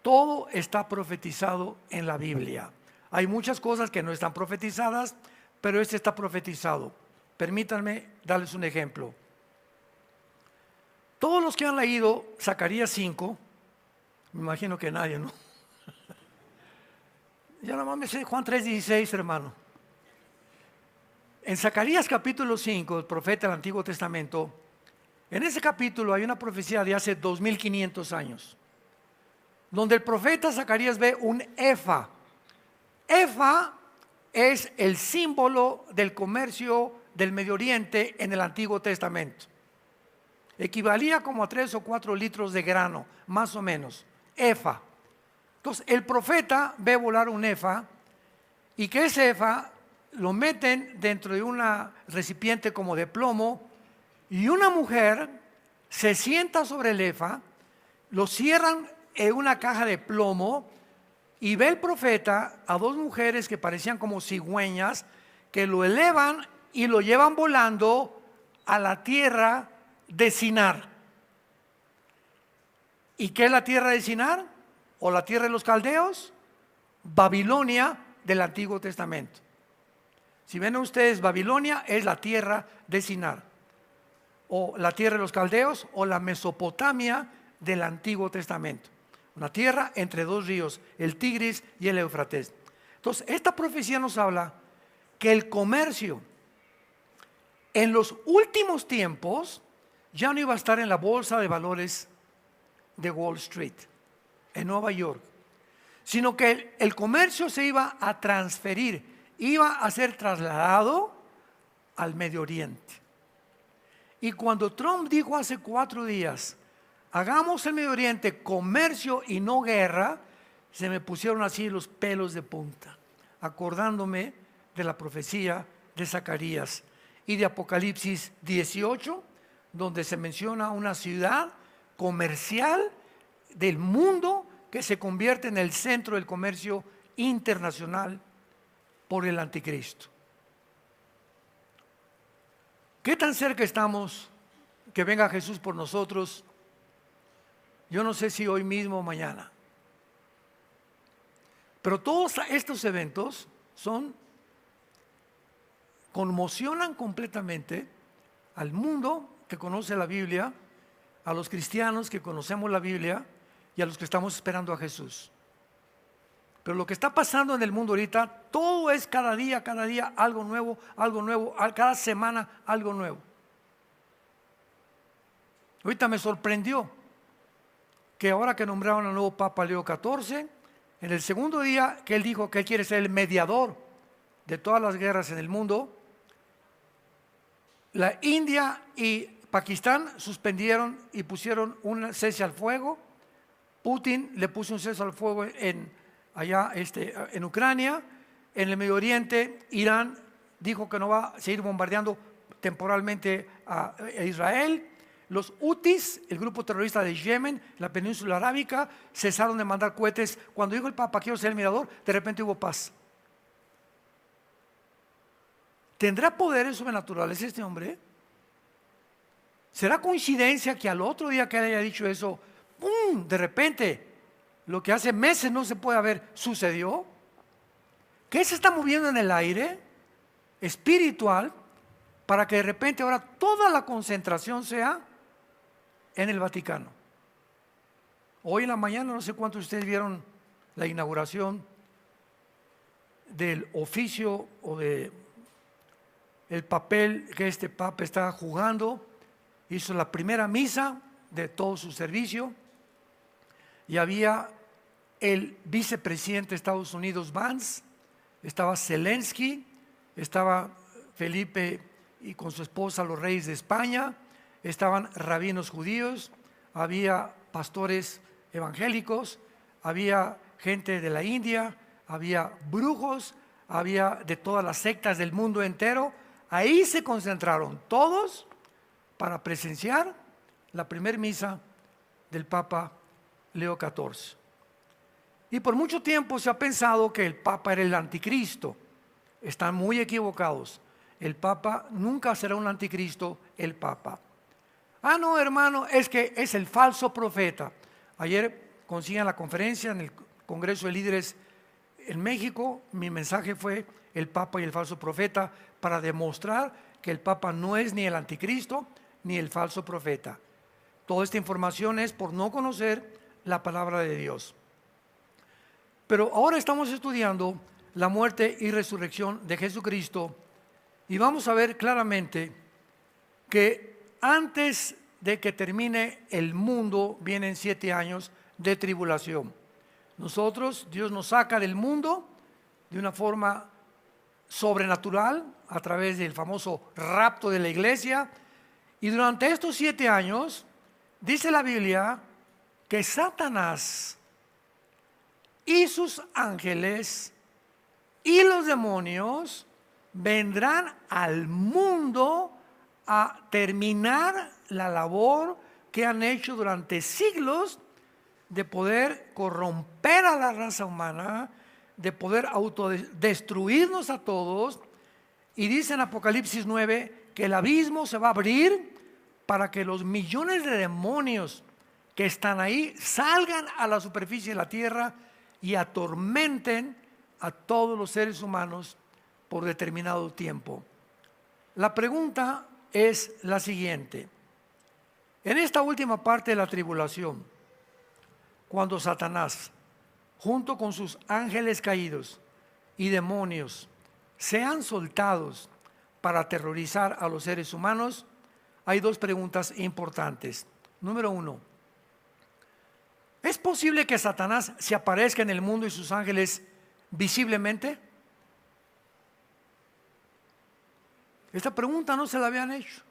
todo está profetizado en la Biblia. Hay muchas cosas que no están profetizadas, pero este está profetizado. Permítanme darles un ejemplo. Todos los que han leído Zacarías 5, me imagino que nadie, ¿no? Ya nada más me sé Juan 3:16, hermano. En Zacarías capítulo 5, el profeta del Antiguo Testamento, en ese capítulo hay una profecía de hace 2500 años, donde el profeta Zacarías ve un efa. Efa es el símbolo del comercio del Medio Oriente en el Antiguo Testamento. Equivalía como a 3 o 4 litros de grano, más o menos. Efa. Entonces, el profeta ve volar un efa, y que ese efa lo meten dentro de un recipiente como de plomo, y una mujer se sienta sobre el efa, lo cierran en una caja de plomo, y ve el profeta a 2 mujeres que parecían como cigüeñas, que lo elevan y lo llevan volando a la tierra de Sinar. ¿Y qué es la tierra de Sinar? ¿O la tierra de los caldeos? Babilonia del Antiguo Testamento. Si ven ustedes, Babilonia es la tierra de Sinar, o la tierra de los caldeos, o la Mesopotamia del Antiguo Testamento. Una tierra entre dos ríos, el Tigris y el Éufrates. Entonces, esta profecía nos habla que el comercio en los últimos tiempos ya no iba a estar en la bolsa de valores de Wall Street, en Nueva York, sino que el comercio se iba a transferir, iba a ser trasladado al Medio Oriente. Y cuando Trump dijo hace 4 días, hagamos el Medio Oriente comercio y no guerra, se me pusieron así los pelos de punta, acordándome de la profecía de Zacarías y de Apocalipsis 18, donde se menciona una ciudad comercial del mundo que se convierte en el centro del comercio internacional por el anticristo. ¿Qué tan cerca estamos que venga Jesús por nosotros? Yo no sé si hoy mismo o mañana. Pero todos estos eventos conmocionan completamente al mundo que conoce la Biblia, a los cristianos que conocemos la Biblia y a los que estamos esperando a Jesús. Pero lo que está pasando en el mundo ahorita, todo es cada día algo nuevo, cada semana algo nuevo. Ahorita me sorprendió que ahora que nombraron al nuevo Papa Leo XIV, en el segundo día que él dijo que él quiere ser el mediador de todas las guerras en el mundo, la India y Pakistán suspendieron y pusieron un cese al fuego. Putin le puso un cese al fuego allá en Ucrania. En el Medio Oriente, Irán dijo que no va a seguir bombardeando temporalmente a Israel. Los Hutis, el grupo terrorista de Yemen, la península arábica, cesaron de mandar cohetes. Cuando dijo el Papa, quiero ser el mirador, de repente hubo paz. ¿Tendrá poderes sobrenaturales este hombre? ¿Será coincidencia que al otro día que él haya dicho eso, ¡pum!, de repente, lo que hace meses no se puede haber, sucedió? ¿Qué se está moviendo en el aire espiritual para que de repente ahora toda la concentración sea en el Vaticano? Hoy en la mañana, no sé cuántos de ustedes vieron la inauguración del oficio o de el papel que este Papa está jugando. Hizo la primera misa de todo su servicio y había el vicepresidente de Estados Unidos, Vance, estaba Zelensky, estaba Felipe y con su esposa los reyes de España, estaban rabinos judíos, había pastores evangélicos, había gente de la India, había brujos, había de todas las sectas del mundo entero. Ahí se concentraron todos para presenciar la primer misa del Papa Leo XIV. Y por mucho tiempo se ha pensado que el Papa era el anticristo. Están muy equivocados. El Papa nunca será un anticristo, el Papa. Ah, no, hermano, es que es el falso profeta. Ayer consiguen la conferencia en el Congreso de Líderes en México. Mi mensaje fue el Papa y el falso profeta, para demostrar que el Papa no es ni el anticristo ni el falso profeta. Toda esta información es por no conocer la palabra de Dios. Pero ahora estamos estudiando la muerte y resurrección de Jesucristo y vamos a ver claramente que antes de que termine el mundo vienen 7 años de tribulación. Dios nos saca del mundo de una forma sobrenatural a través del famoso rapto de la iglesia, y durante estos 7 años dice la Biblia que Satanás y sus ángeles y los demonios vendrán al mundo a terminar la labor que han hecho durante siglos de poder corromper a la raza humana, de poder autodestruirnos a todos. Y dice en Apocalipsis 9 que el abismo se va a abrir para que los millones de demonios que están ahí salgan a la superficie de la tierra y atormenten a todos los seres humanos por determinado tiempo. La pregunta es la siguiente: en esta última parte de la tribulación, cuando Satanás, junto con sus ángeles caídos y demonios, sean soltados para aterrorizar a los seres humanos, hay dos preguntas importantes. Número uno, ¿es posible que Satanás se aparezca en el mundo y sus ángeles visiblemente? Esta pregunta no se la habían hecho,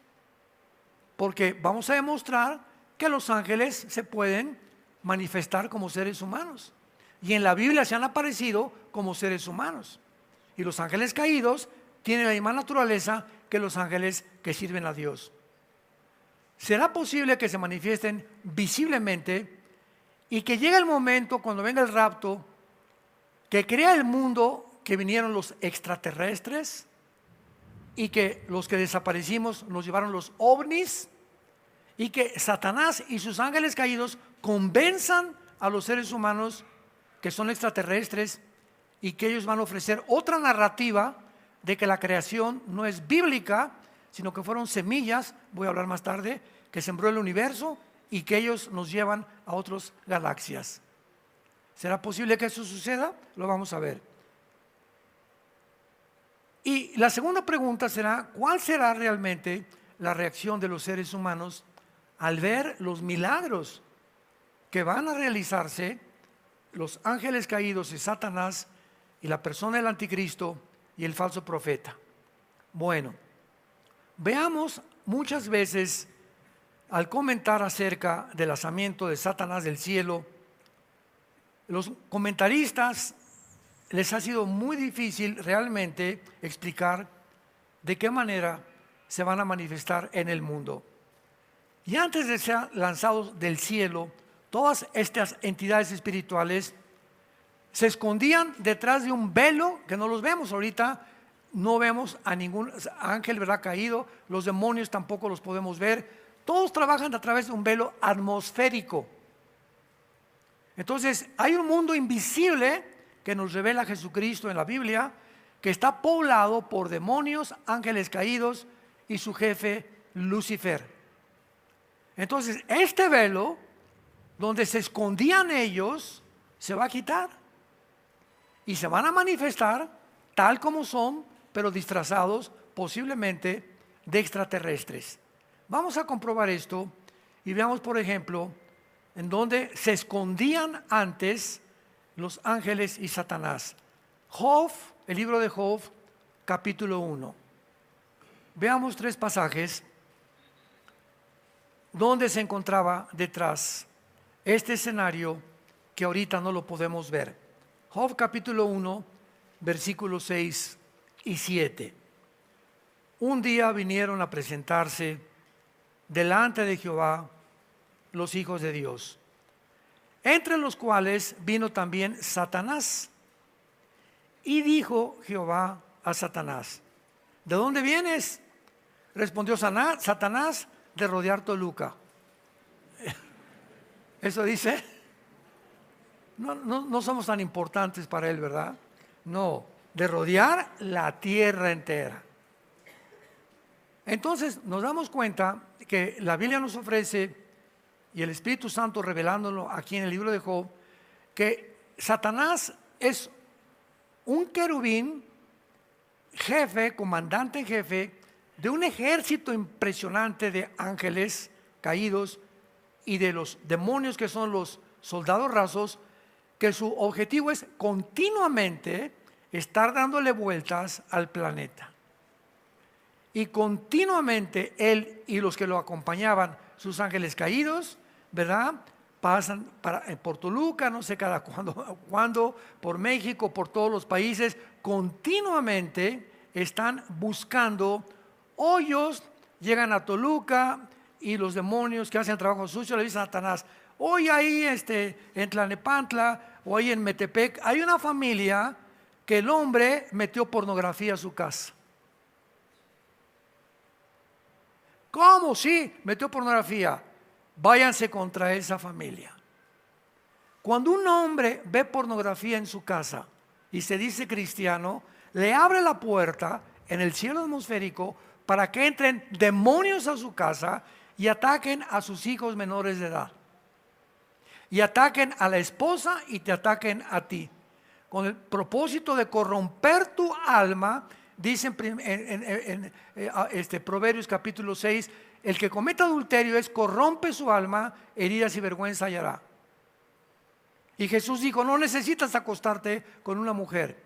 porque vamos a demostrar que los ángeles se pueden manifestar como seres humanos. Y en la Biblia se han aparecido como seres humanos. Y los ángeles caídos tienen la misma naturaleza que los ángeles que sirven a Dios. ¿Será posible que se manifiesten visiblemente y que llegue el momento, cuando venga el rapto, que crea el mundo, que vinieron los extraterrestres y que los que desaparecimos nos llevaron los ovnis, y que Satanás y sus ángeles caídos convenzan a los seres humanos que son extraterrestres y que ellos van a ofrecer otra narrativa de que la creación no es bíblica, sino que fueron semillas, voy a hablar más tarde, que sembró el universo y que ellos nos llevan a otras galaxias? ¿Será posible que eso suceda? Lo vamos a ver. Y la segunda pregunta será, ¿cuál será realmente la reacción de los seres humanos al ver los milagros que van a realizarse los ángeles caídos y Satanás y la persona del anticristo y el falso profeta? Bueno, veamos muchas veces al comentar acerca del lanzamiento de Satanás del cielo, los comentaristas les ha sido muy difícil realmente explicar de qué manera se van a manifestar en el mundo. Y antes de ser lanzados del cielo, todas estas entidades espirituales se escondían detrás de un velo que no los vemos ahorita. No vemos a ningún ángel, ¿verdad?, caído. Los demonios tampoco los podemos ver. Todos trabajan a través de un velo atmosférico. Entonces hay un mundo invisible que nos revela Jesucristo en la Biblia, que está poblado por demonios, ángeles caídos y su jefe Lucifer. Entonces este velo donde se escondían ellos se va a quitar y se van a manifestar tal como son, pero disfrazados posiblemente de extraterrestres. Vamos a comprobar esto y veamos, por ejemplo, en donde se escondían antes los ángeles y Satanás. Job, el libro de Job, capítulo 1. Veamos 3 pasajes donde se encontraba detrás este escenario que ahorita no lo podemos ver. Job capítulo 1, versículos 6 y 7. Un día vinieron a presentarse delante de Jehová los hijos de Dios, entre los cuales vino también Satanás. Y dijo Jehová a Satanás: ¿de dónde vienes? Respondió Satanás: de rodear Toluca. Eso dice. No somos tan importantes para él, ¿verdad? No, de rodear la tierra entera. Entonces nos damos cuenta que la Biblia nos ofrece, y el Espíritu Santo revelándolo aquí en el libro de Job, que Satanás es un querubín, jefe, comandante en jefe de un ejército impresionante de ángeles caídos y de los demonios que son los soldados rasos, que su objetivo es continuamente estar dándole vueltas al planeta. Y continuamente él y los que lo acompañaban, sus ángeles caídos, ¿verdad?, pasan por Toluca, no sé cada cuándo, por México, por todos los países, continuamente están buscando hoyos. Llegan a Toluca y los demonios que hacen trabajo sucio le dicen a Satanás: hoy ahí en Tlalnepantla o ahí en Metepec hay una familia que el hombre metió pornografía a su casa. ¿Cómo? Sí, metió pornografía. Váyanse contra esa familia. Cuando un hombre ve pornografía en su casa y se dice cristiano, le abre la puerta en el cielo atmosférico para que entren demonios a su casa y ataquen a sus hijos menores de edad. y ataquen a la esposa y te ataquen a ti, con el propósito de corromper tu alma. Dicen en Proverbios capítulo 6, el que cometa adulterio corrompe su alma, heridas y vergüenza hallará. Y Jesús dijo, no necesitas acostarte con una mujer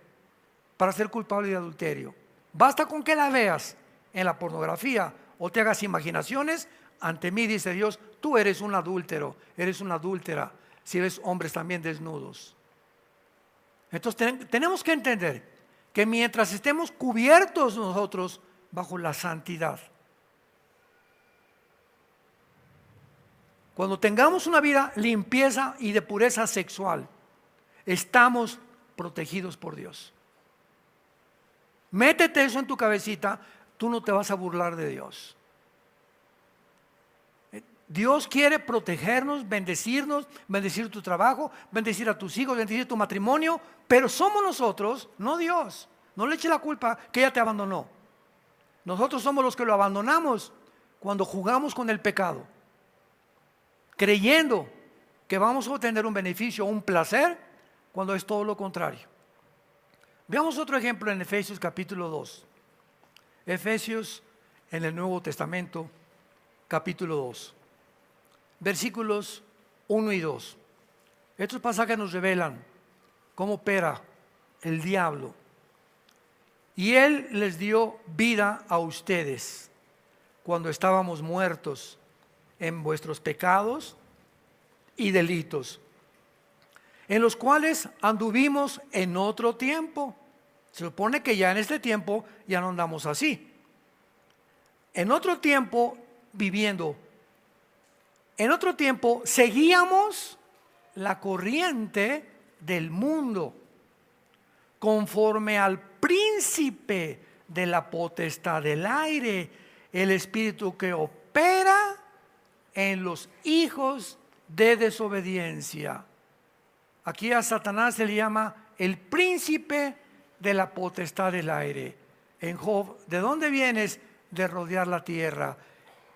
para ser culpable de adulterio. Basta con que la veas en la pornografía o te hagas imaginaciones. Ante mí, dice Dios, tú eres un adúltero, eres una adúltera, si ves hombres también desnudos. Entonces tenemos que entender que mientras estemos cubiertos nosotros bajo la santidad, cuando tengamos una vida limpieza y de pureza sexual, estamos protegidos por Dios. Métete eso en tu cabecita, tú no te vas a burlar de Dios. Dios quiere protegernos, bendecir tu trabajo, bendecir a tus hijos, bendecir tu matrimonio, pero somos nosotros, no Dios. No le eche la culpa que ella te abandonó. Nosotros somos los que lo abandonamos cuando jugamos con el pecado, creyendo que vamos a obtener un beneficio o un placer, cuando es todo lo contrario. Veamos otro ejemplo en Efesios capítulo 2. Efesios en el Nuevo Testamento, capítulo 2. Versículos 1 y 2. Estos pasajes nos revelan cómo opera el diablo. Y él les dio vida a ustedes cuando estábamos muertos en vuestros pecados y delitos, en los cuales anduvimos en otro tiempo. Se supone que ya en este tiempo ya no andamos así. En otro tiempo viviendo. En otro tiempo seguíamos la corriente del mundo, conforme al príncipe de la potestad del aire, el espíritu que opera en los hijos de desobediencia. Aquí a Satanás se le llama el príncipe de la potestad del aire. En Job, ¿de dónde vienes? De rodear la tierra.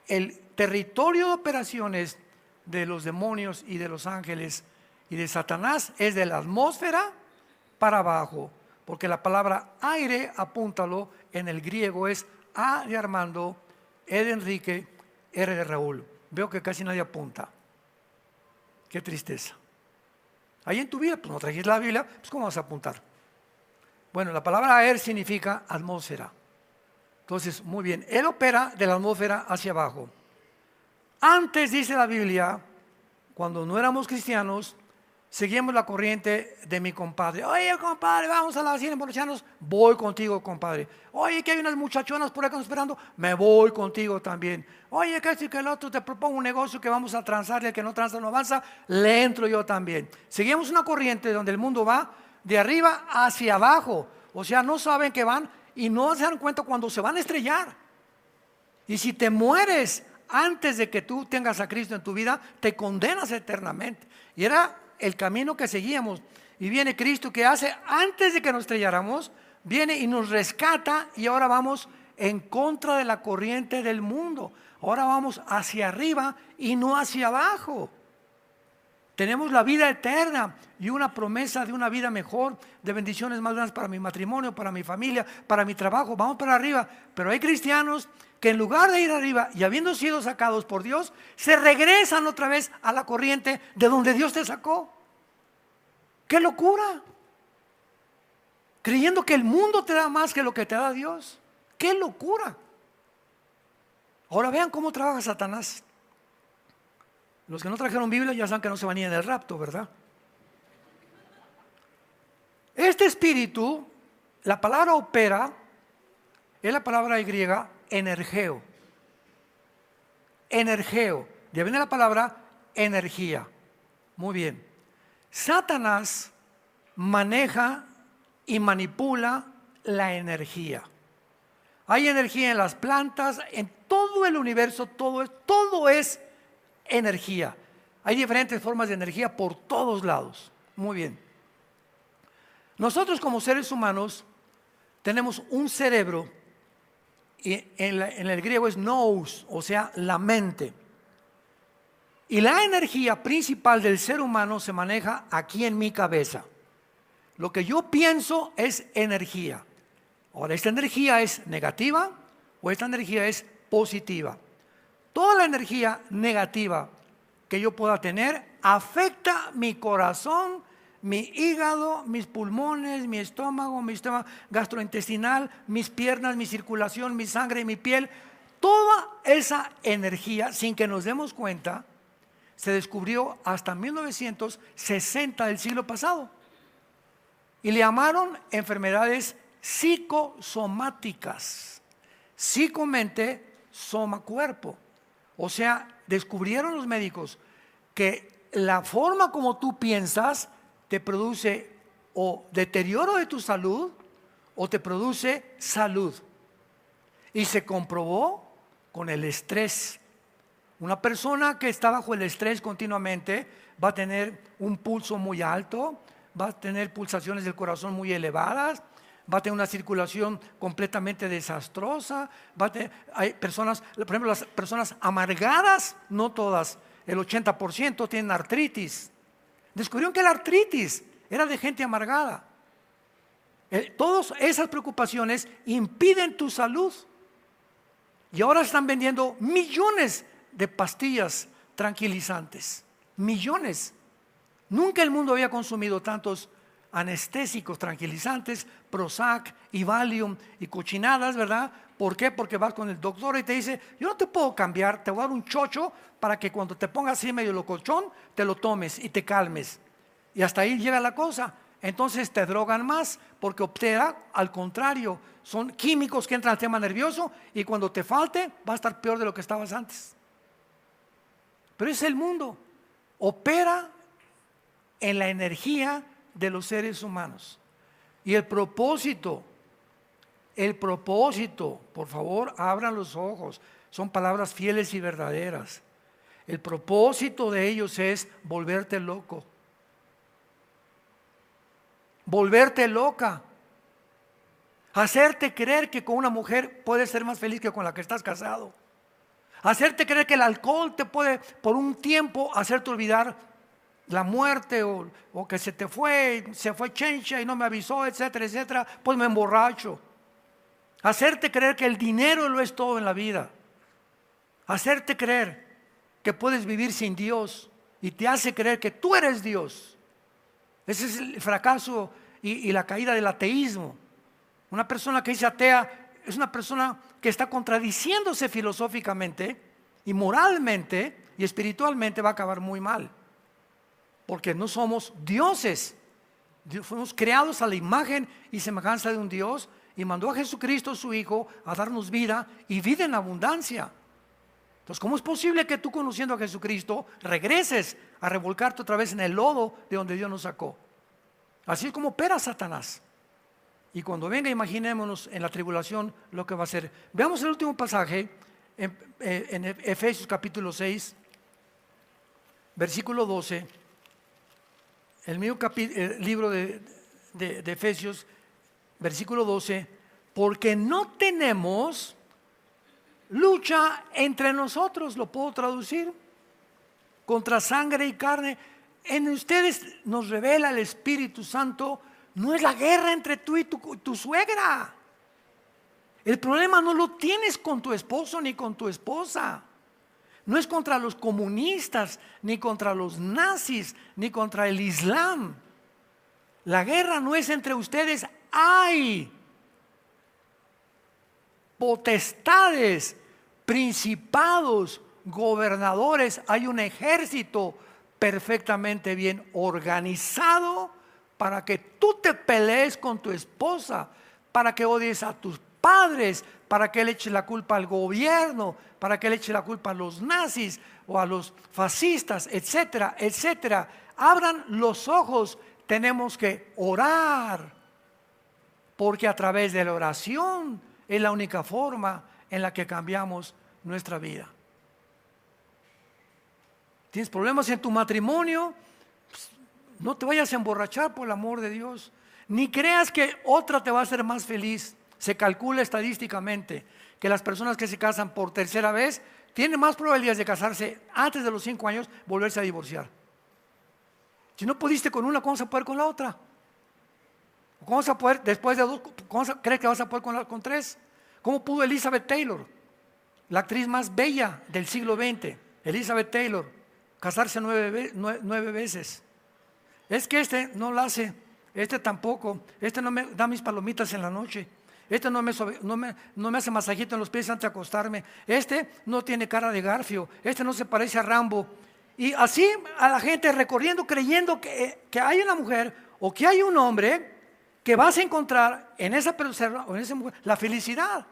El territorio de operaciones de los demonios y de los ángeles y de Satanás es de la atmósfera para abajo, porque la palabra aire, apúntalo, en el griego es A de Armando, E de Enrique, R de Raúl. Veo que casi nadie apunta. Qué tristeza. Ahí en tu vida, pues no trajiste la Biblia, pues ¿cómo vas a apuntar? Bueno, la palabra air significa atmósfera. Entonces, muy bien, él opera de la atmósfera hacia abajo. Antes, dice la Biblia, cuando no éramos cristianos, seguíamos la corriente de mi compadre. Oye, compadre, vamos a la vecina emborracharnos. Voy contigo, compadre. Oye, que hay unas muchachonas por acá esperando. Me voy contigo también. Oye, que esto y que el otro, te propongo un negocio que vamos a transar y el que no transa no avanza. Le entro yo también. Seguimos una corriente donde el mundo va de arriba hacia abajo. O sea, no saben que van y no se dan cuenta cuando se van a estrellar. Y si te mueres antes de que tú tengas a Cristo en tu vida, te condenas eternamente. Y era el camino que seguíamos. Y viene Cristo, que hace antes de que nos estrelláramos, viene y nos rescata, y ahora vamos en contra de la corriente del mundo. Ahora vamos hacia arriba y no hacia abajo. Tenemos la vida eterna y una promesa de una vida mejor, de bendiciones más grandes para mi matrimonio, para mi familia, para mi trabajo. Vamos para arriba. Pero hay cristianos que en lugar de ir arriba y habiendo sido sacados por Dios, se regresan otra vez a la corriente de donde Dios te sacó. ¡Qué locura! Creyendo que el mundo te da más que lo que te da Dios. ¡Qué locura! Ahora vean cómo trabaja Satanás. Los que no trajeron Biblia ya saben que no se van a ir en el rapto, ¿verdad? Este espíritu, la palabra opera, es la palabra griega energeo. Energeo. De ahí viene la palabra energía. Muy bien. Satanás maneja y manipula la energía. Hay energía en las plantas, en todo el universo, todo es energía. Hay diferentes formas de energía por todos lados. Muy bien. Nosotros como seres humanos tenemos un cerebro, y en el griego es nous, o sea, la mente. Y la energía principal del ser humano se maneja aquí en mi cabeza. Lo que yo pienso es energía. Ahora, ¿esta energía es negativa o esta energía es positiva? Toda la energía negativa que yo pueda tener afecta mi corazón, mi hígado, mis pulmones, mi estómago, mi sistema gastrointestinal, mis piernas, mi circulación, mi sangre, mi piel. Toda esa energía, sin que nos demos cuenta, se descubrió hasta 1960 del siglo pasado. Y le llamaron enfermedades psicosomáticas. Psicomente, soma cuerpo. O sea, descubrieron los médicos que la forma como tú piensas te produce o deterioro de tu salud o te produce salud. Y se comprobó con el estrés. Una persona que está bajo el estrés continuamente va a tener un pulso muy alto, va a tener pulsaciones del corazón muy elevadas, va a tener una circulación completamente desastrosa. Hay personas, por ejemplo, las personas amargadas, no todas, el 80% tienen artritis. Descubrieron que la artritis era de gente amargada. Todas esas preocupaciones impiden tu salud. Y ahora están vendiendo millones de pastillas tranquilizantes. Millones. Nunca el mundo había consumido tantos anestésicos, tranquilizantes, Prozac y Valium y cochinadas, ¿verdad? ¿Por qué? Porque vas con el doctor y te dice: yo no te puedo cambiar, te voy a dar un chocho para que cuando te pongas así medio locochón, te lo tomes y te calmes. Y hasta ahí llega la cosa. Entonces te drogan más, porque opera al contrario. Son químicos que entran al tema nervioso y cuando te falte, va a estar peor de lo que estabas antes. Pero es el mundo. Opera en la energía de los seres humanos. Y el propósito, por favor, abran los ojos. Son palabras fieles y verdaderas. El propósito de ellos es volverte loco. Volverte loca. Hacerte creer que con una mujer puedes ser más feliz que con la que estás casado. Hacerte creer que el alcohol te puede por un tiempo hacerte olvidar la muerte o que se fue chencha y no me avisó, etcétera, etcétera, pues me emborracho. Hacerte creer que el dinero lo es todo en la vida. Hacerte creer que puedes vivir sin Dios y te hace creer que tú eres Dios. Ese es el fracaso y la caída del ateísmo. Una persona que dice atea es una persona que está contradiciéndose filosóficamente y moralmente y espiritualmente, va a acabar muy mal. Porque no somos dioses. Fuimos creados a la imagen y semejanza de un Dios, y mandó a Jesucristo su Hijo a darnos vida y vida en abundancia. Entonces, ¿cómo es posible que tú, conociendo a Jesucristo, regreses a revolcarte otra vez en el lodo de donde Dios nos sacó? Así es como opera Satanás. Y cuando venga, imaginémonos en la tribulación lo que va a hacer. Veamos el último pasaje en Efesios capítulo 6, versículo 12. El mismo libro de Efesios, versículo 12. Porque no tenemos lucha entre nosotros, lo puedo traducir, contra sangre y carne. En ustedes nos revela el Espíritu Santo. No es la guerra entre tú y tu suegra. El problema no lo tienes con tu esposo ni con tu esposa. No es contra los comunistas, ni contra los nazis, ni contra el Islam. La guerra no es entre ustedes. Hay potestades, principados, gobernadores. Hay un ejército perfectamente bien organizado para que tú te pelees con tu esposa, para que odies a tus padres, para que le eches la culpa al gobierno, para que le eches la culpa a los nazis o a los fascistas, etcétera, etcétera. Abran los ojos, tenemos que orar, porque a través de la oración es la única forma en la que cambiamos nuestra vida. ¿Tienes problemas en tu matrimonio? No te vayas a emborrachar, por el amor de Dios. Ni creas que otra te va a hacer más feliz. Se calcula estadísticamente que las personas que se casan por tercera vez tiene más probabilidades de casarse antes de los 5 años, volverse a divorciar. Si no pudiste con una, ¿cómo vas a poder con la otra? ¿Cómo vas a poder después de 2? ¿Cómo crees que vas a poder con 3? ¿Cómo pudo Elizabeth Taylor, la actriz más bella del siglo XX, Elizabeth Taylor, casarse 9 veces? Es que este no lo hace, este tampoco, este no me da mis palomitas en la noche, este no me hace masajito en los pies antes de acostarme, este no tiene cara de Garfio, este no se parece a Rambo. Y así a la gente recorriendo, creyendo que hay una mujer o que hay un hombre que vas a encontrar en esa persona o en esa mujer la felicidad.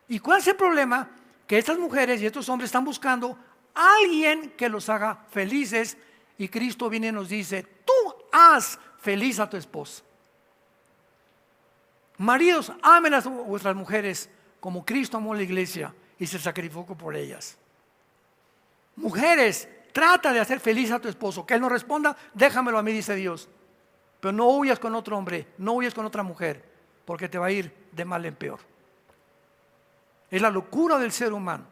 ¿Y cuál es el problema? Que estas mujeres y estos hombres están buscando a alguien que los haga felices, y Cristo viene y nos dice: tú haz feliz a tu esposa. Maridos, amen a vuestras mujeres como Cristo amó a la iglesia y se sacrificó por ellas. Mujeres, trata de hacer feliz a tu esposo. Que él no responda, déjamelo a mí, dice Dios. Pero no huyas con otro hombre, no huyas con otra mujer, porque te va a ir de mal en peor. Es la locura del ser humano.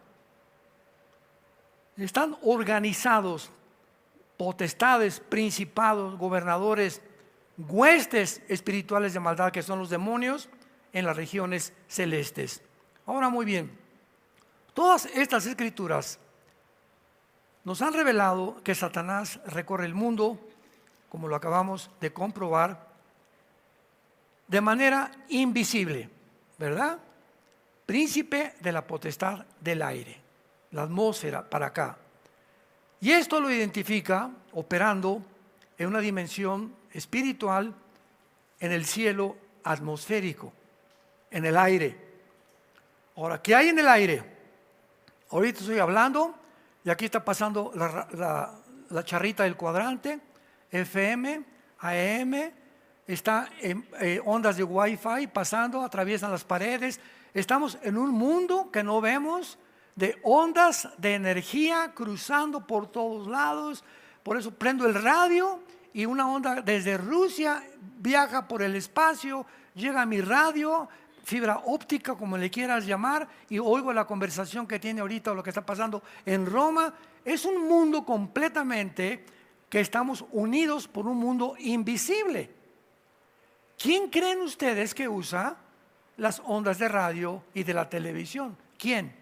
Están organizados potestades, principados, gobernadores, huestes espirituales de maldad, que son los demonios, en las regiones celestes. Ahora, muy bien, todas estas escrituras nos han revelado que Satanás recorre el mundo, como lo acabamos de comprobar, de manera invisible, ¿verdad? Príncipe de la potestad del aire, la atmósfera para acá. Y esto lo identifica operando en una dimensión espiritual, en el cielo atmosférico, en el aire. Ahora, ¿qué hay en el aire? Ahorita estoy hablando y aquí está pasando la charrita del cuadrante, FM, AM, está en ondas de Wi-Fi pasando, atraviesan las paredes. Estamos en un mundo que no vemos, de ondas de energía cruzando por todos lados. Por eso prendo el radio y una onda desde Rusia viaja por el espacio, llega a mi radio, fibra óptica, como le quieras llamar, y oigo la conversación que tiene ahorita o lo que está pasando en Roma. Es un mundo completamente que estamos unidos por un mundo invisible. ¿Quién creen ustedes que usa las ondas de radio y de la televisión? ¿Quién?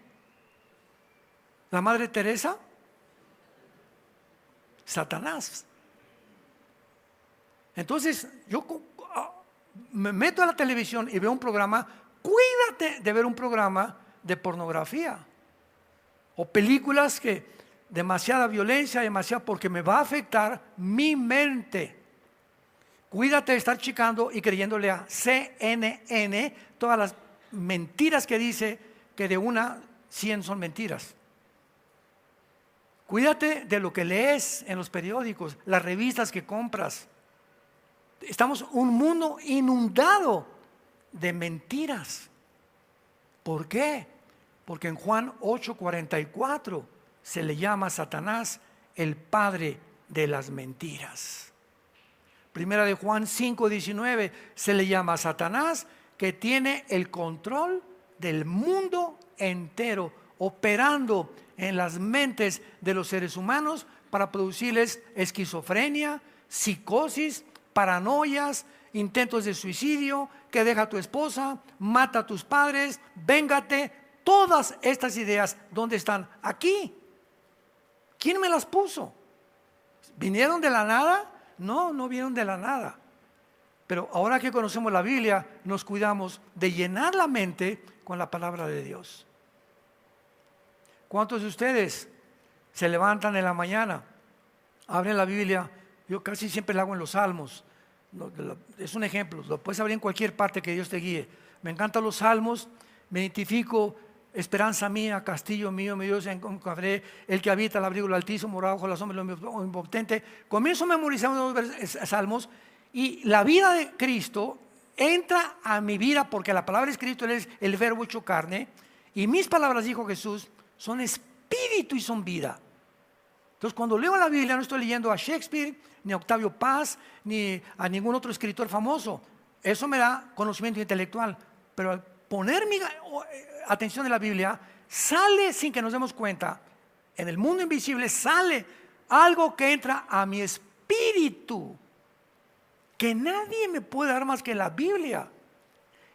¿La Madre Teresa? Satanás. Entonces, yo me meto a la televisión y veo un programa. Cuídate de ver un programa de pornografía o películas que demasiada violencia, porque me va a afectar mi mente. Cuídate de estar checando y creyéndole a CNN todas las mentiras que dice, que de 100 son mentiras. Cuídate de lo que lees en los periódicos, las revistas que compras. Estamos un mundo inundado de mentiras. ¿Por qué? Porque en Juan 8:44 se le llama a Satanás el padre de las mentiras. Primera de Juan 5:19 se le llama a Satanás, que tiene el control del mundo entero, operando en las mentes de los seres humanos para producirles esquizofrenia, psicosis, paranoias, intentos de suicidio, que deja a tu esposa, mata a tus padres, véngate. Todas estas ideas, ¿dónde están? Aquí. ¿Quién me las puso? ¿Vinieron de la nada? No, no vinieron de la nada. Pero ahora que conocemos la Biblia, nos cuidamos de llenar la mente con la palabra de Dios. ¿Cuántos de ustedes se levantan en la mañana, abren la Biblia? Yo casi siempre lo hago en los Salmos. Es un ejemplo, lo puedes abrir en cualquier parte que Dios te guíe. Me encantan los Salmos, me identifico: esperanza mía, castillo mío, mi Dios, en cabré, el que habita al abrigo del Altísimo, morado bajo la sombra del Omnipotente. Comienzo a memorizar unos salmos y la vida de Cristo entra a mi vida, porque la palabra de Cristo es el verbo hecho carne, y mis palabras, dijo Jesús, son espíritu y son vida. Entonces, cuando leo la Biblia, no estoy leyendo a Shakespeare, ni a Octavio Paz, ni a ningún otro escritor famoso. Eso me da conocimiento intelectual, pero al poner mi atención en la Biblia, sale sin que nos demos cuenta. En el mundo invisible sale algo que entra a mi espíritu, que nadie me puede dar más que la Biblia.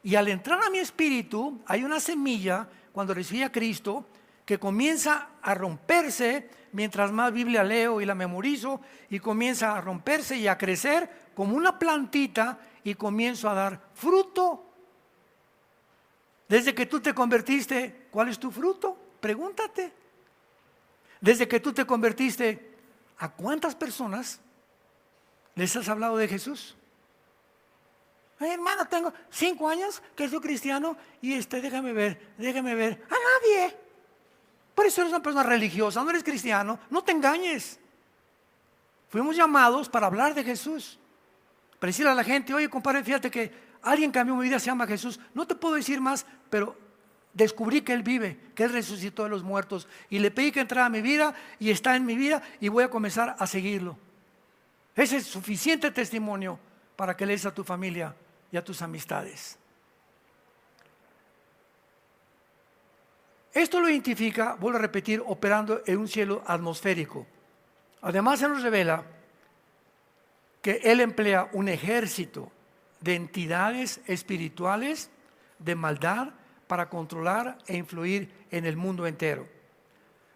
Y al entrar a mi espíritu hay una semilla cuando recibí a Cristo que comienza a romperse mientras más Biblia leo y la memorizo, y comienza a romperse y a crecer como una plantita y comienzo a dar fruto. Desde que tú te convertiste, ¿cuál es tu fruto? Pregúntate. Desde que tú te convertiste, ¿a cuántas personas les has hablado de Jesús? Ay, hermano, tengo 5 años que soy cristiano y déjame ver. A nadie. Por eso eres una persona religiosa, no eres cristiano, no te engañes. Fuimos llamados para hablar de Jesús. Para decirle a la gente, oye, compadre, fíjate que alguien cambió mi vida, se llama Jesús. No te puedo decir más, pero descubrí que Él vive, que Él resucitó de los muertos. Y le pedí que entrara a mi vida y está en mi vida y voy a comenzar a seguirlo. Ese es suficiente testimonio para que le des a tu familia y a tus amistades. Esto lo identifica, vuelvo a repetir, operando en un cielo atmosférico. Además se nos revela que Él emplea un ejército de entidades espirituales de maldad para controlar e influir en el mundo entero.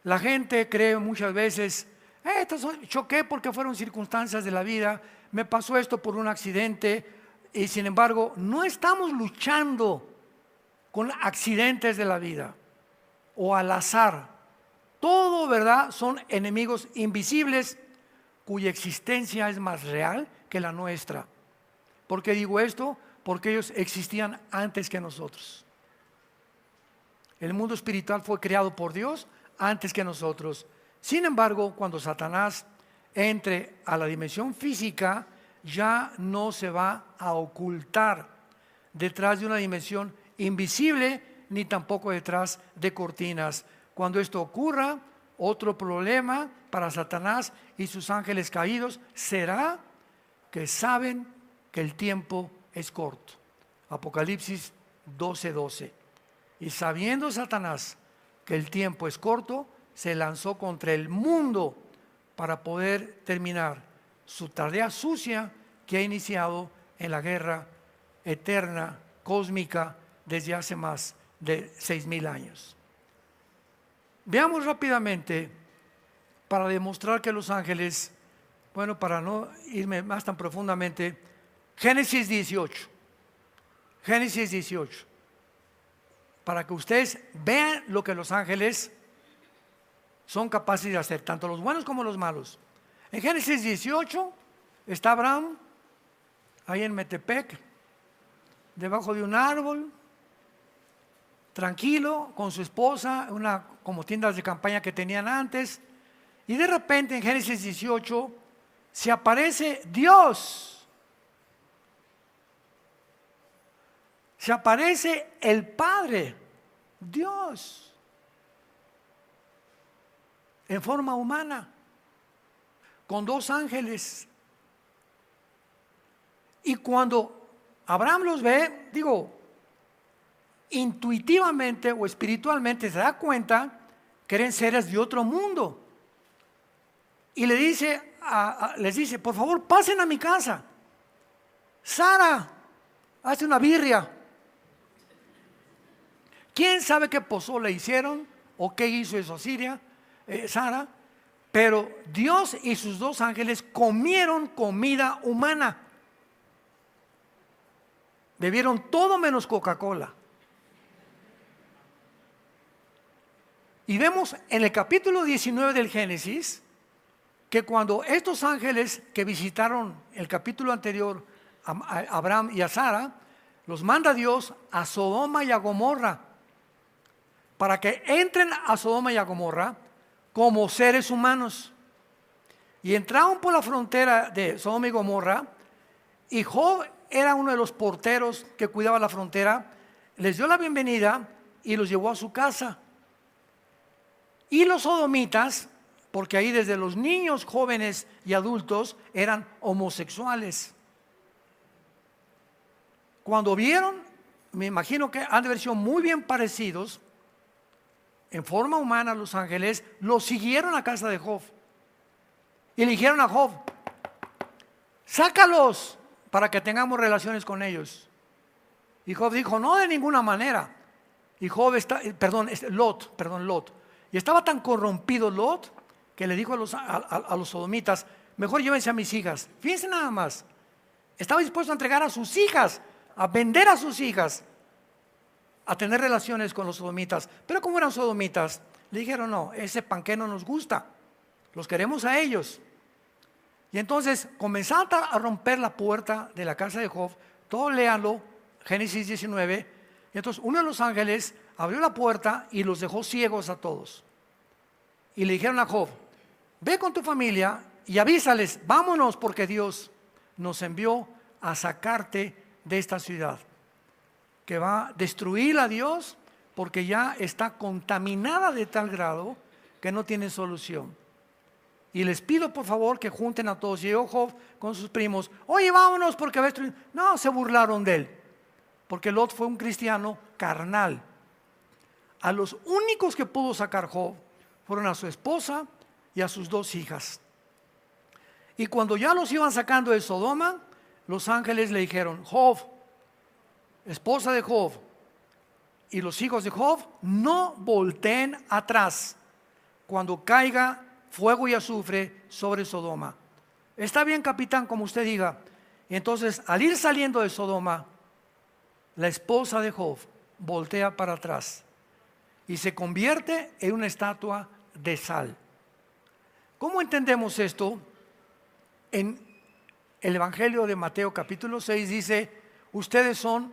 La gente cree muchas veces, choqué porque fueron circunstancias de la vida, me pasó esto por un accidente, y sin embargo no estamos luchando con accidentes de la vida o al azar. Todo, ¿verdad?, son enemigos invisibles cuya existencia es más real que la nuestra. ¿Por qué digo esto? Porque ellos existían antes que nosotros. El mundo espiritual fue creado por Dios antes que nosotros. Sin embargo, cuando Satanás entre a la dimensión física, ya no se va a ocultar detrás de una dimensión invisible, ni tampoco detrás de cortinas. Cuando esto ocurra, otro problema para Satanás y sus ángeles caídos será que saben que el tiempo es corto. Apocalipsis 12:12. Y sabiendo Satanás que el tiempo es corto, se lanzó contra el mundo para poder terminar su tarea sucia que ha iniciado en la guerra eterna, cósmica, desde hace más de 6,000 años. Veamos rápidamente, para demostrar que los ángeles, bueno, para no irme más tan profundamente, Génesis 18, para que ustedes vean lo que los ángeles son capaces de hacer, tanto los buenos como los malos. En Génesis 18 está Abraham, ahí en Metepec, debajo de un árbol, tranquilo, con su esposa, una como tiendas de campaña que tenían antes, y de repente en Génesis 18 se aparece Dios, se aparece el Padre, Dios, en forma humana, con 2 ángeles. Y cuando Abraham los ve, intuitivamente o espiritualmente se da cuenta que eran seres de otro mundo. Y les dice, por favor, pasen a mi casa. Sara hace una birria. ¿Quién sabe qué pozole hicieron o qué hizo eso Sara? Pero Dios y sus 2 ángeles comieron comida humana. Bebieron todo menos Coca-Cola. Y vemos en el capítulo 19 del Génesis que cuando estos ángeles que visitaron el capítulo anterior a Abraham y a Sara, los manda Dios a Sodoma y a Gomorra para que entren a Sodoma y a Gomorra como seres humanos. Y entraron por la frontera de Sodoma y Gomorra, y Job era uno de los porteros que cuidaba la frontera, les dio la bienvenida y los llevó a su casa. Y los sodomitas, porque ahí desde los niños, jóvenes y adultos eran homosexuales. Cuando vieron, me imagino que han de haber sido muy bien parecidos, en forma humana los ángeles, lo siguieron a casa de Job. Y le dijeron a Job, sácalos para que tengamos relaciones con ellos. Y Job dijo, no, de ninguna manera. Y Job Lot. Y estaba tan corrompido Lot que le dijo a los sodomitas, mejor llévense a mis hijas. Fíjense nada más. Estaba dispuesto a entregar a sus hijas, a vender a sus hijas, a tener relaciones con los sodomitas. Pero como eran sodomitas, le dijeron, no, ese panqué no nos gusta, los queremos a ellos. Y entonces comenzaron a romper la puerta de la casa de Job. Todo léanlo, Génesis 19. Y entonces uno de los ángeles abrió la puerta y los dejó ciegos a todos. Y le dijeron a Job, ve con tu familia y avísales, vámonos porque Dios nos envió a sacarte de esta ciudad, que va a destruirla a Dios porque ya está contaminada de tal grado que no tiene solución. Y les pido por favor que junten a todos. Y llegó Job con sus primos, oye, vámonos porque va a destruir. No, se burlaron de él, porque Lot fue un cristiano carnal. A los únicos que pudo sacar Job fueron a su esposa y a sus 2 hijas. Y cuando ya los iban sacando de Sodoma, los ángeles le dijeron, Job, esposa de Job y los hijos de Job, no volteen atrás cuando caiga fuego y azufre sobre Sodoma. Está bien, capitán, como usted diga. Y entonces, al ir saliendo de Sodoma, la esposa de Job voltea para atrás y se convierte en una estatua de sal. ¿Cómo entendemos esto? En el Evangelio de Mateo capítulo 6 dice, ustedes son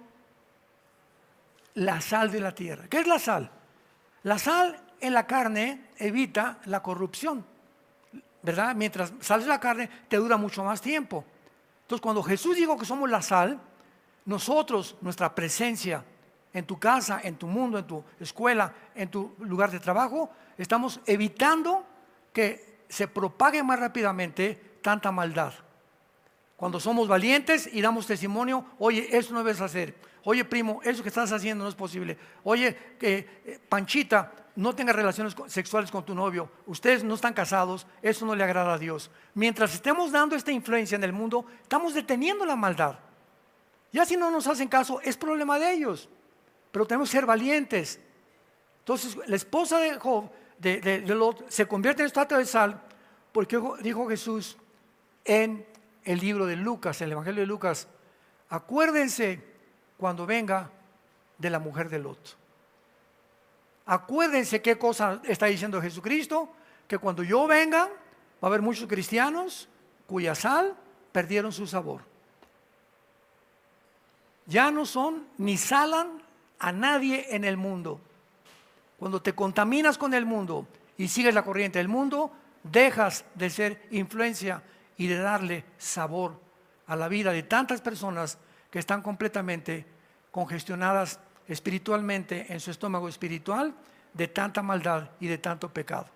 la sal de la tierra. ¿Qué es la sal? La sal en la carne evita la corrupción, ¿verdad? Mientras sales la carne te dura mucho más tiempo. Entonces cuando Jesús dijo que somos la sal, nosotros, nuestra presencia en tu casa, en tu mundo, en tu escuela, en tu lugar de trabajo, estamos evitando que se propague más rápidamente tanta maldad. Cuando somos valientes y damos testimonio, oye, eso no debes hacer. Oye, primo, eso que estás haciendo no es posible. Oye, Panchita, no tengas relaciones sexuales con tu novio. Ustedes no están casados, eso no le agrada a Dios. Mientras estemos dando esta influencia en el mundo, estamos deteniendo la maldad. Ya si no nos hacen caso, es problema de ellos. Pero tenemos que ser valientes. Entonces, la esposa de Job, de Lot, se convierte en estatua de sal, porque dijo Jesús en el libro de Lucas, en el Evangelio de Lucas, acuérdense cuando venga de la mujer de Lot. Acuérdense qué cosa está diciendo Jesucristo, que cuando yo venga va a haber muchos cristianos cuya sal perdieron su sabor. Ya no son ni salan a nadie en el mundo. Cuando te contaminas con el mundo y sigues la corriente del mundo, dejas de ser influencia y de darle sabor a la vida de tantas personas que están completamente congestionadas espiritualmente en su estómago espiritual de tanta maldad y de tanto pecado.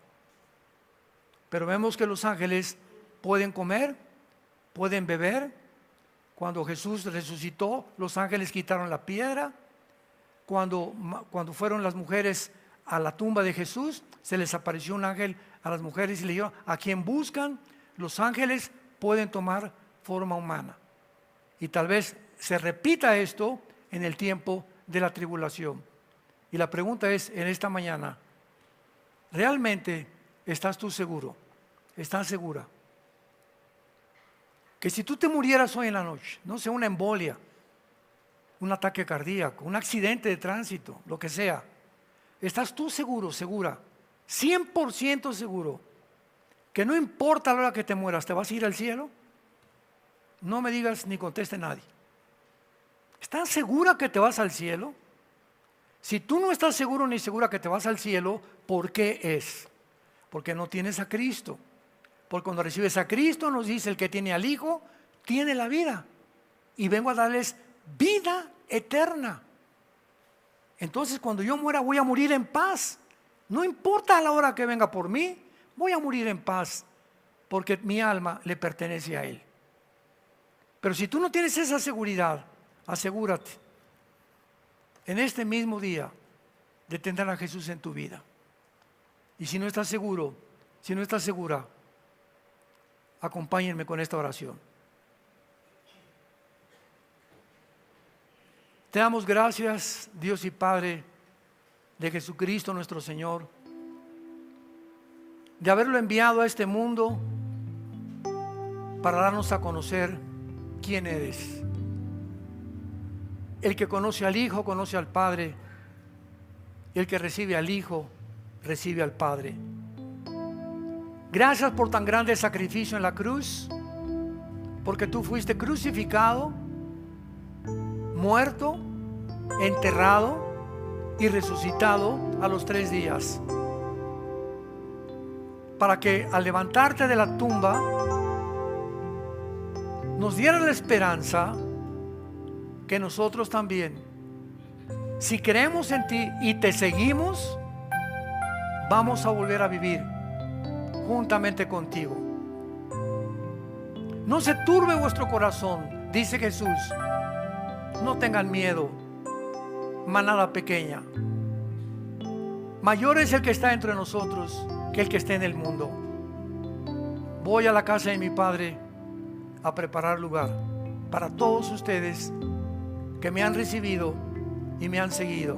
Pero vemos que los ángeles pueden comer, pueden beber. Cuando Jesús resucitó, los ángeles quitaron la piedra. Cuando fueron las mujeres a la tumba de Jesús, se les apareció un ángel a las mujeres y le dijo, a quien buscan, los ángeles pueden tomar forma humana. Y tal vez se repita esto en el tiempo de la tribulación. Y la pregunta es, en esta mañana, ¿realmente estás tú seguro? ¿Estás segura? Que si tú te murieras hoy en la noche, no sé, una embolia, un ataque cardíaco, un accidente de tránsito, lo que sea, ¿estás tú seguro, segura, 100% seguro, que no importa la hora que te mueras, te vas a ir al cielo? No me digas ni conteste nadie. ¿Estás segura que te vas al cielo? Si tú no estás seguro ni segura que te vas al cielo, ¿por qué es? Porque no tienes a Cristo. Porque cuando recibes a Cristo nos dice, el que tiene al Hijo, tiene la vida. Y vengo a darles vida eterna. Entonces cuando yo muera voy a morir en paz. No importa la hora que venga por mí, voy a morir en paz. Porque mi alma le pertenece a Él. Pero si tú no tienes esa seguridad, asegúrate en este mismo día de tener a Jesús en tu vida. Y si no estás seguro, si no estás segura, acompáñenme con esta oración. Te damos gracias, Dios y Padre de Jesucristo nuestro Señor, de haberlo enviado a este mundo para darnos a conocer quién eres. El que conoce al Hijo, conoce al Padre. Y el que recibe al Hijo, recibe al Padre. Gracias por tan grande sacrificio en la cruz, porque tú fuiste crucificado, muerto, enterrado y resucitado a los 3 días, para que al levantarte de la tumba nos diera la esperanza que nosotros también, si creemos en ti y te seguimos, vamos a volver a vivir juntamente contigo. No se turbe vuestro corazón, dice Jesús. No tengan miedo, manada pequeña. Mayor es el que está entre nosotros que el que esté en el mundo. Voy a la casa de mi Padre a preparar lugar para todos ustedes que me han recibido y me han seguido,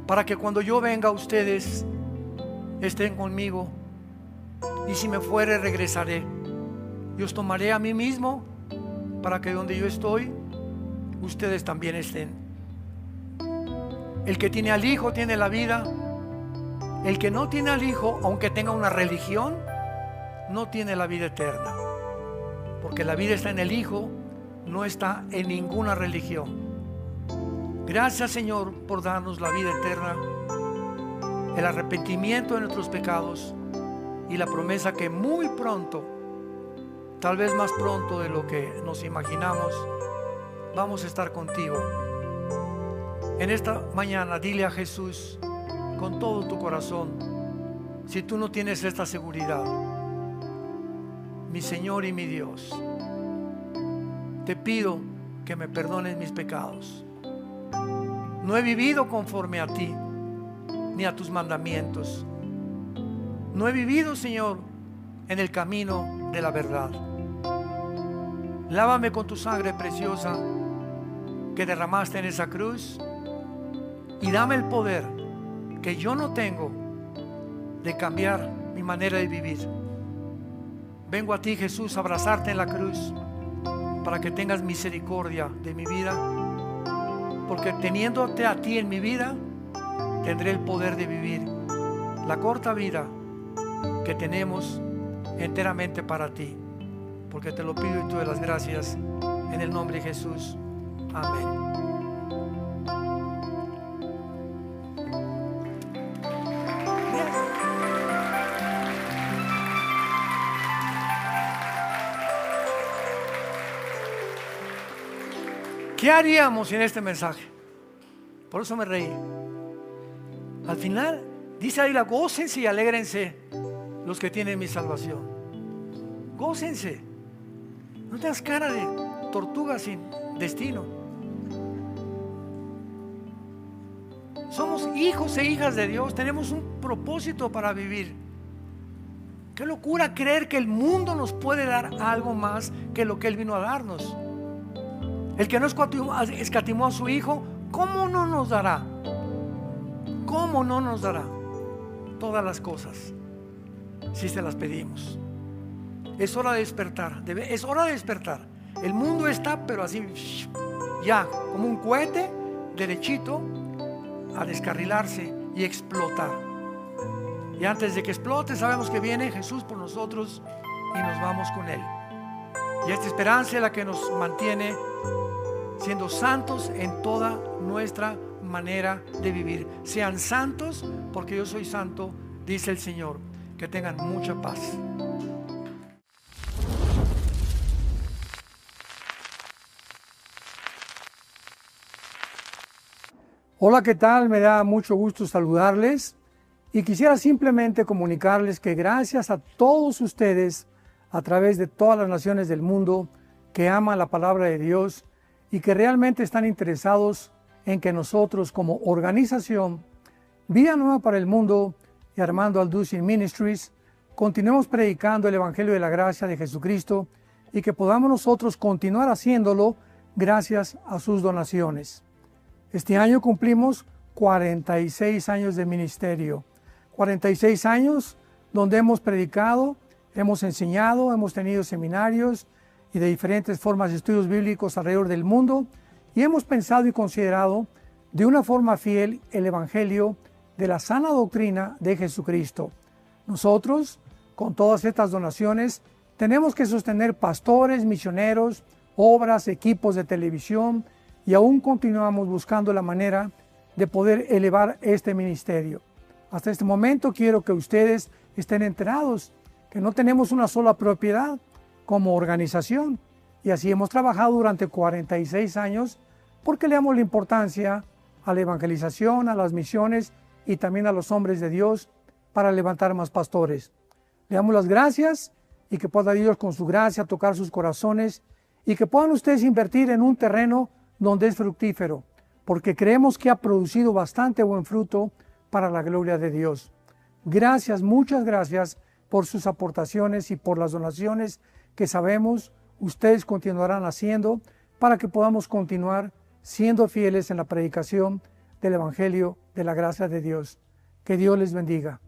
para que cuando yo venga ustedes estén conmigo, y si me fuere regresaré y os tomaré a mí mismo, para que donde yo estoy ustedes también estén. El que tiene al Hijo tiene la vida. El que no tiene al Hijo, aunque tenga una religión, no tiene la vida eterna, porque la vida está en el Hijo, no está en ninguna religión. Gracias, Señor, por darnos la vida eterna, el arrepentimiento de nuestros pecados y la promesa que muy pronto, tal vez más pronto de lo que nos imaginamos, vamos a estar contigo. En esta mañana dile a Jesús con todo tu corazón, si tú no tienes esta seguridad: mi Señor y mi Dios, te pido que me perdones mis pecados. No he vivido conforme a ti ni a tus mandamientos. No he vivido, Señor, en el camino de la verdad. Lávame con tu sangre preciosa que derramaste en esa cruz, y dame el poder que yo no tengo de cambiar mi manera de vivir. Vengo a ti, Jesús, a abrazarte en la cruz para que tengas misericordia de mi vida, porque teniéndote a ti en mi vida tendré el poder de vivir la corta vida que tenemos enteramente para ti, porque te lo pido y te doy las gracias en el nombre de Jesús. Amén. ¿Qué haríamos en este mensaje? Por eso me reí. Al final dice ahí: gócense y alégrense los que tienen mi salvación. Gócense. No tengas cara de tortuga sin destino. Somos hijos e hijas de Dios. Tenemos un propósito para vivir. Qué locura creer que el mundo nos puede dar algo más que lo que Él vino a darnos. El que no escatimó a su Hijo, ¿cómo no nos dará? ¿Cómo no nos dará todas las cosas si se las pedimos? Es hora de despertar, es hora de despertar. El mundo está, pero así, ya, como un cohete, derechito, a descarrilarse y explotar. Y antes de que explote, sabemos que viene Jesús por nosotros y nos vamos con Él. Y esta esperanza es la que nos mantiene siendo santos en toda nuestra manera de vivir. Sean santos porque yo soy santo, dice el Señor. Que tengan mucha paz. Hola, ¿qué tal? Me da mucho gusto saludarles y quisiera simplemente comunicarles que gracias a todos ustedes a través de todas las naciones del mundo que aman la palabra de Dios y que realmente están interesados en que nosotros como organización Vida Nueva para el Mundo y Armando Alducin Ministries, continuemos predicando el Evangelio de la gracia de Jesucristo y que podamos nosotros continuar haciéndolo gracias a sus donaciones. Este año cumplimos 46 años de ministerio, 46 años donde hemos predicado, hemos enseñado, hemos tenido seminarios y de diferentes formas de estudios bíblicos alrededor del mundo y hemos pensado y considerado de una forma fiel el Evangelio de la sana doctrina de Jesucristo. Nosotros, con todas estas donaciones, tenemos que sostener pastores, misioneros, obras, equipos de televisión y aún continuamos buscando la manera de poder elevar este ministerio. Hasta este momento quiero que ustedes estén enterados que no tenemos una sola propiedad como organización y así hemos trabajado durante 46 años porque le damos la importancia a la evangelización, a las misiones y también a los hombres de Dios para levantar más pastores. Le damos las gracias y que pueda Dios con su gracia tocar sus corazones y que puedan ustedes invertir en un terreno donde es fructífero, porque creemos que ha producido bastante buen fruto para la gloria de Dios. Gracias, muchas gracias por sus aportaciones y por las donaciones que sabemos ustedes continuarán haciendo para que podamos continuar siendo fieles en la predicación del Evangelio de la gracia de Dios. Que Dios les bendiga.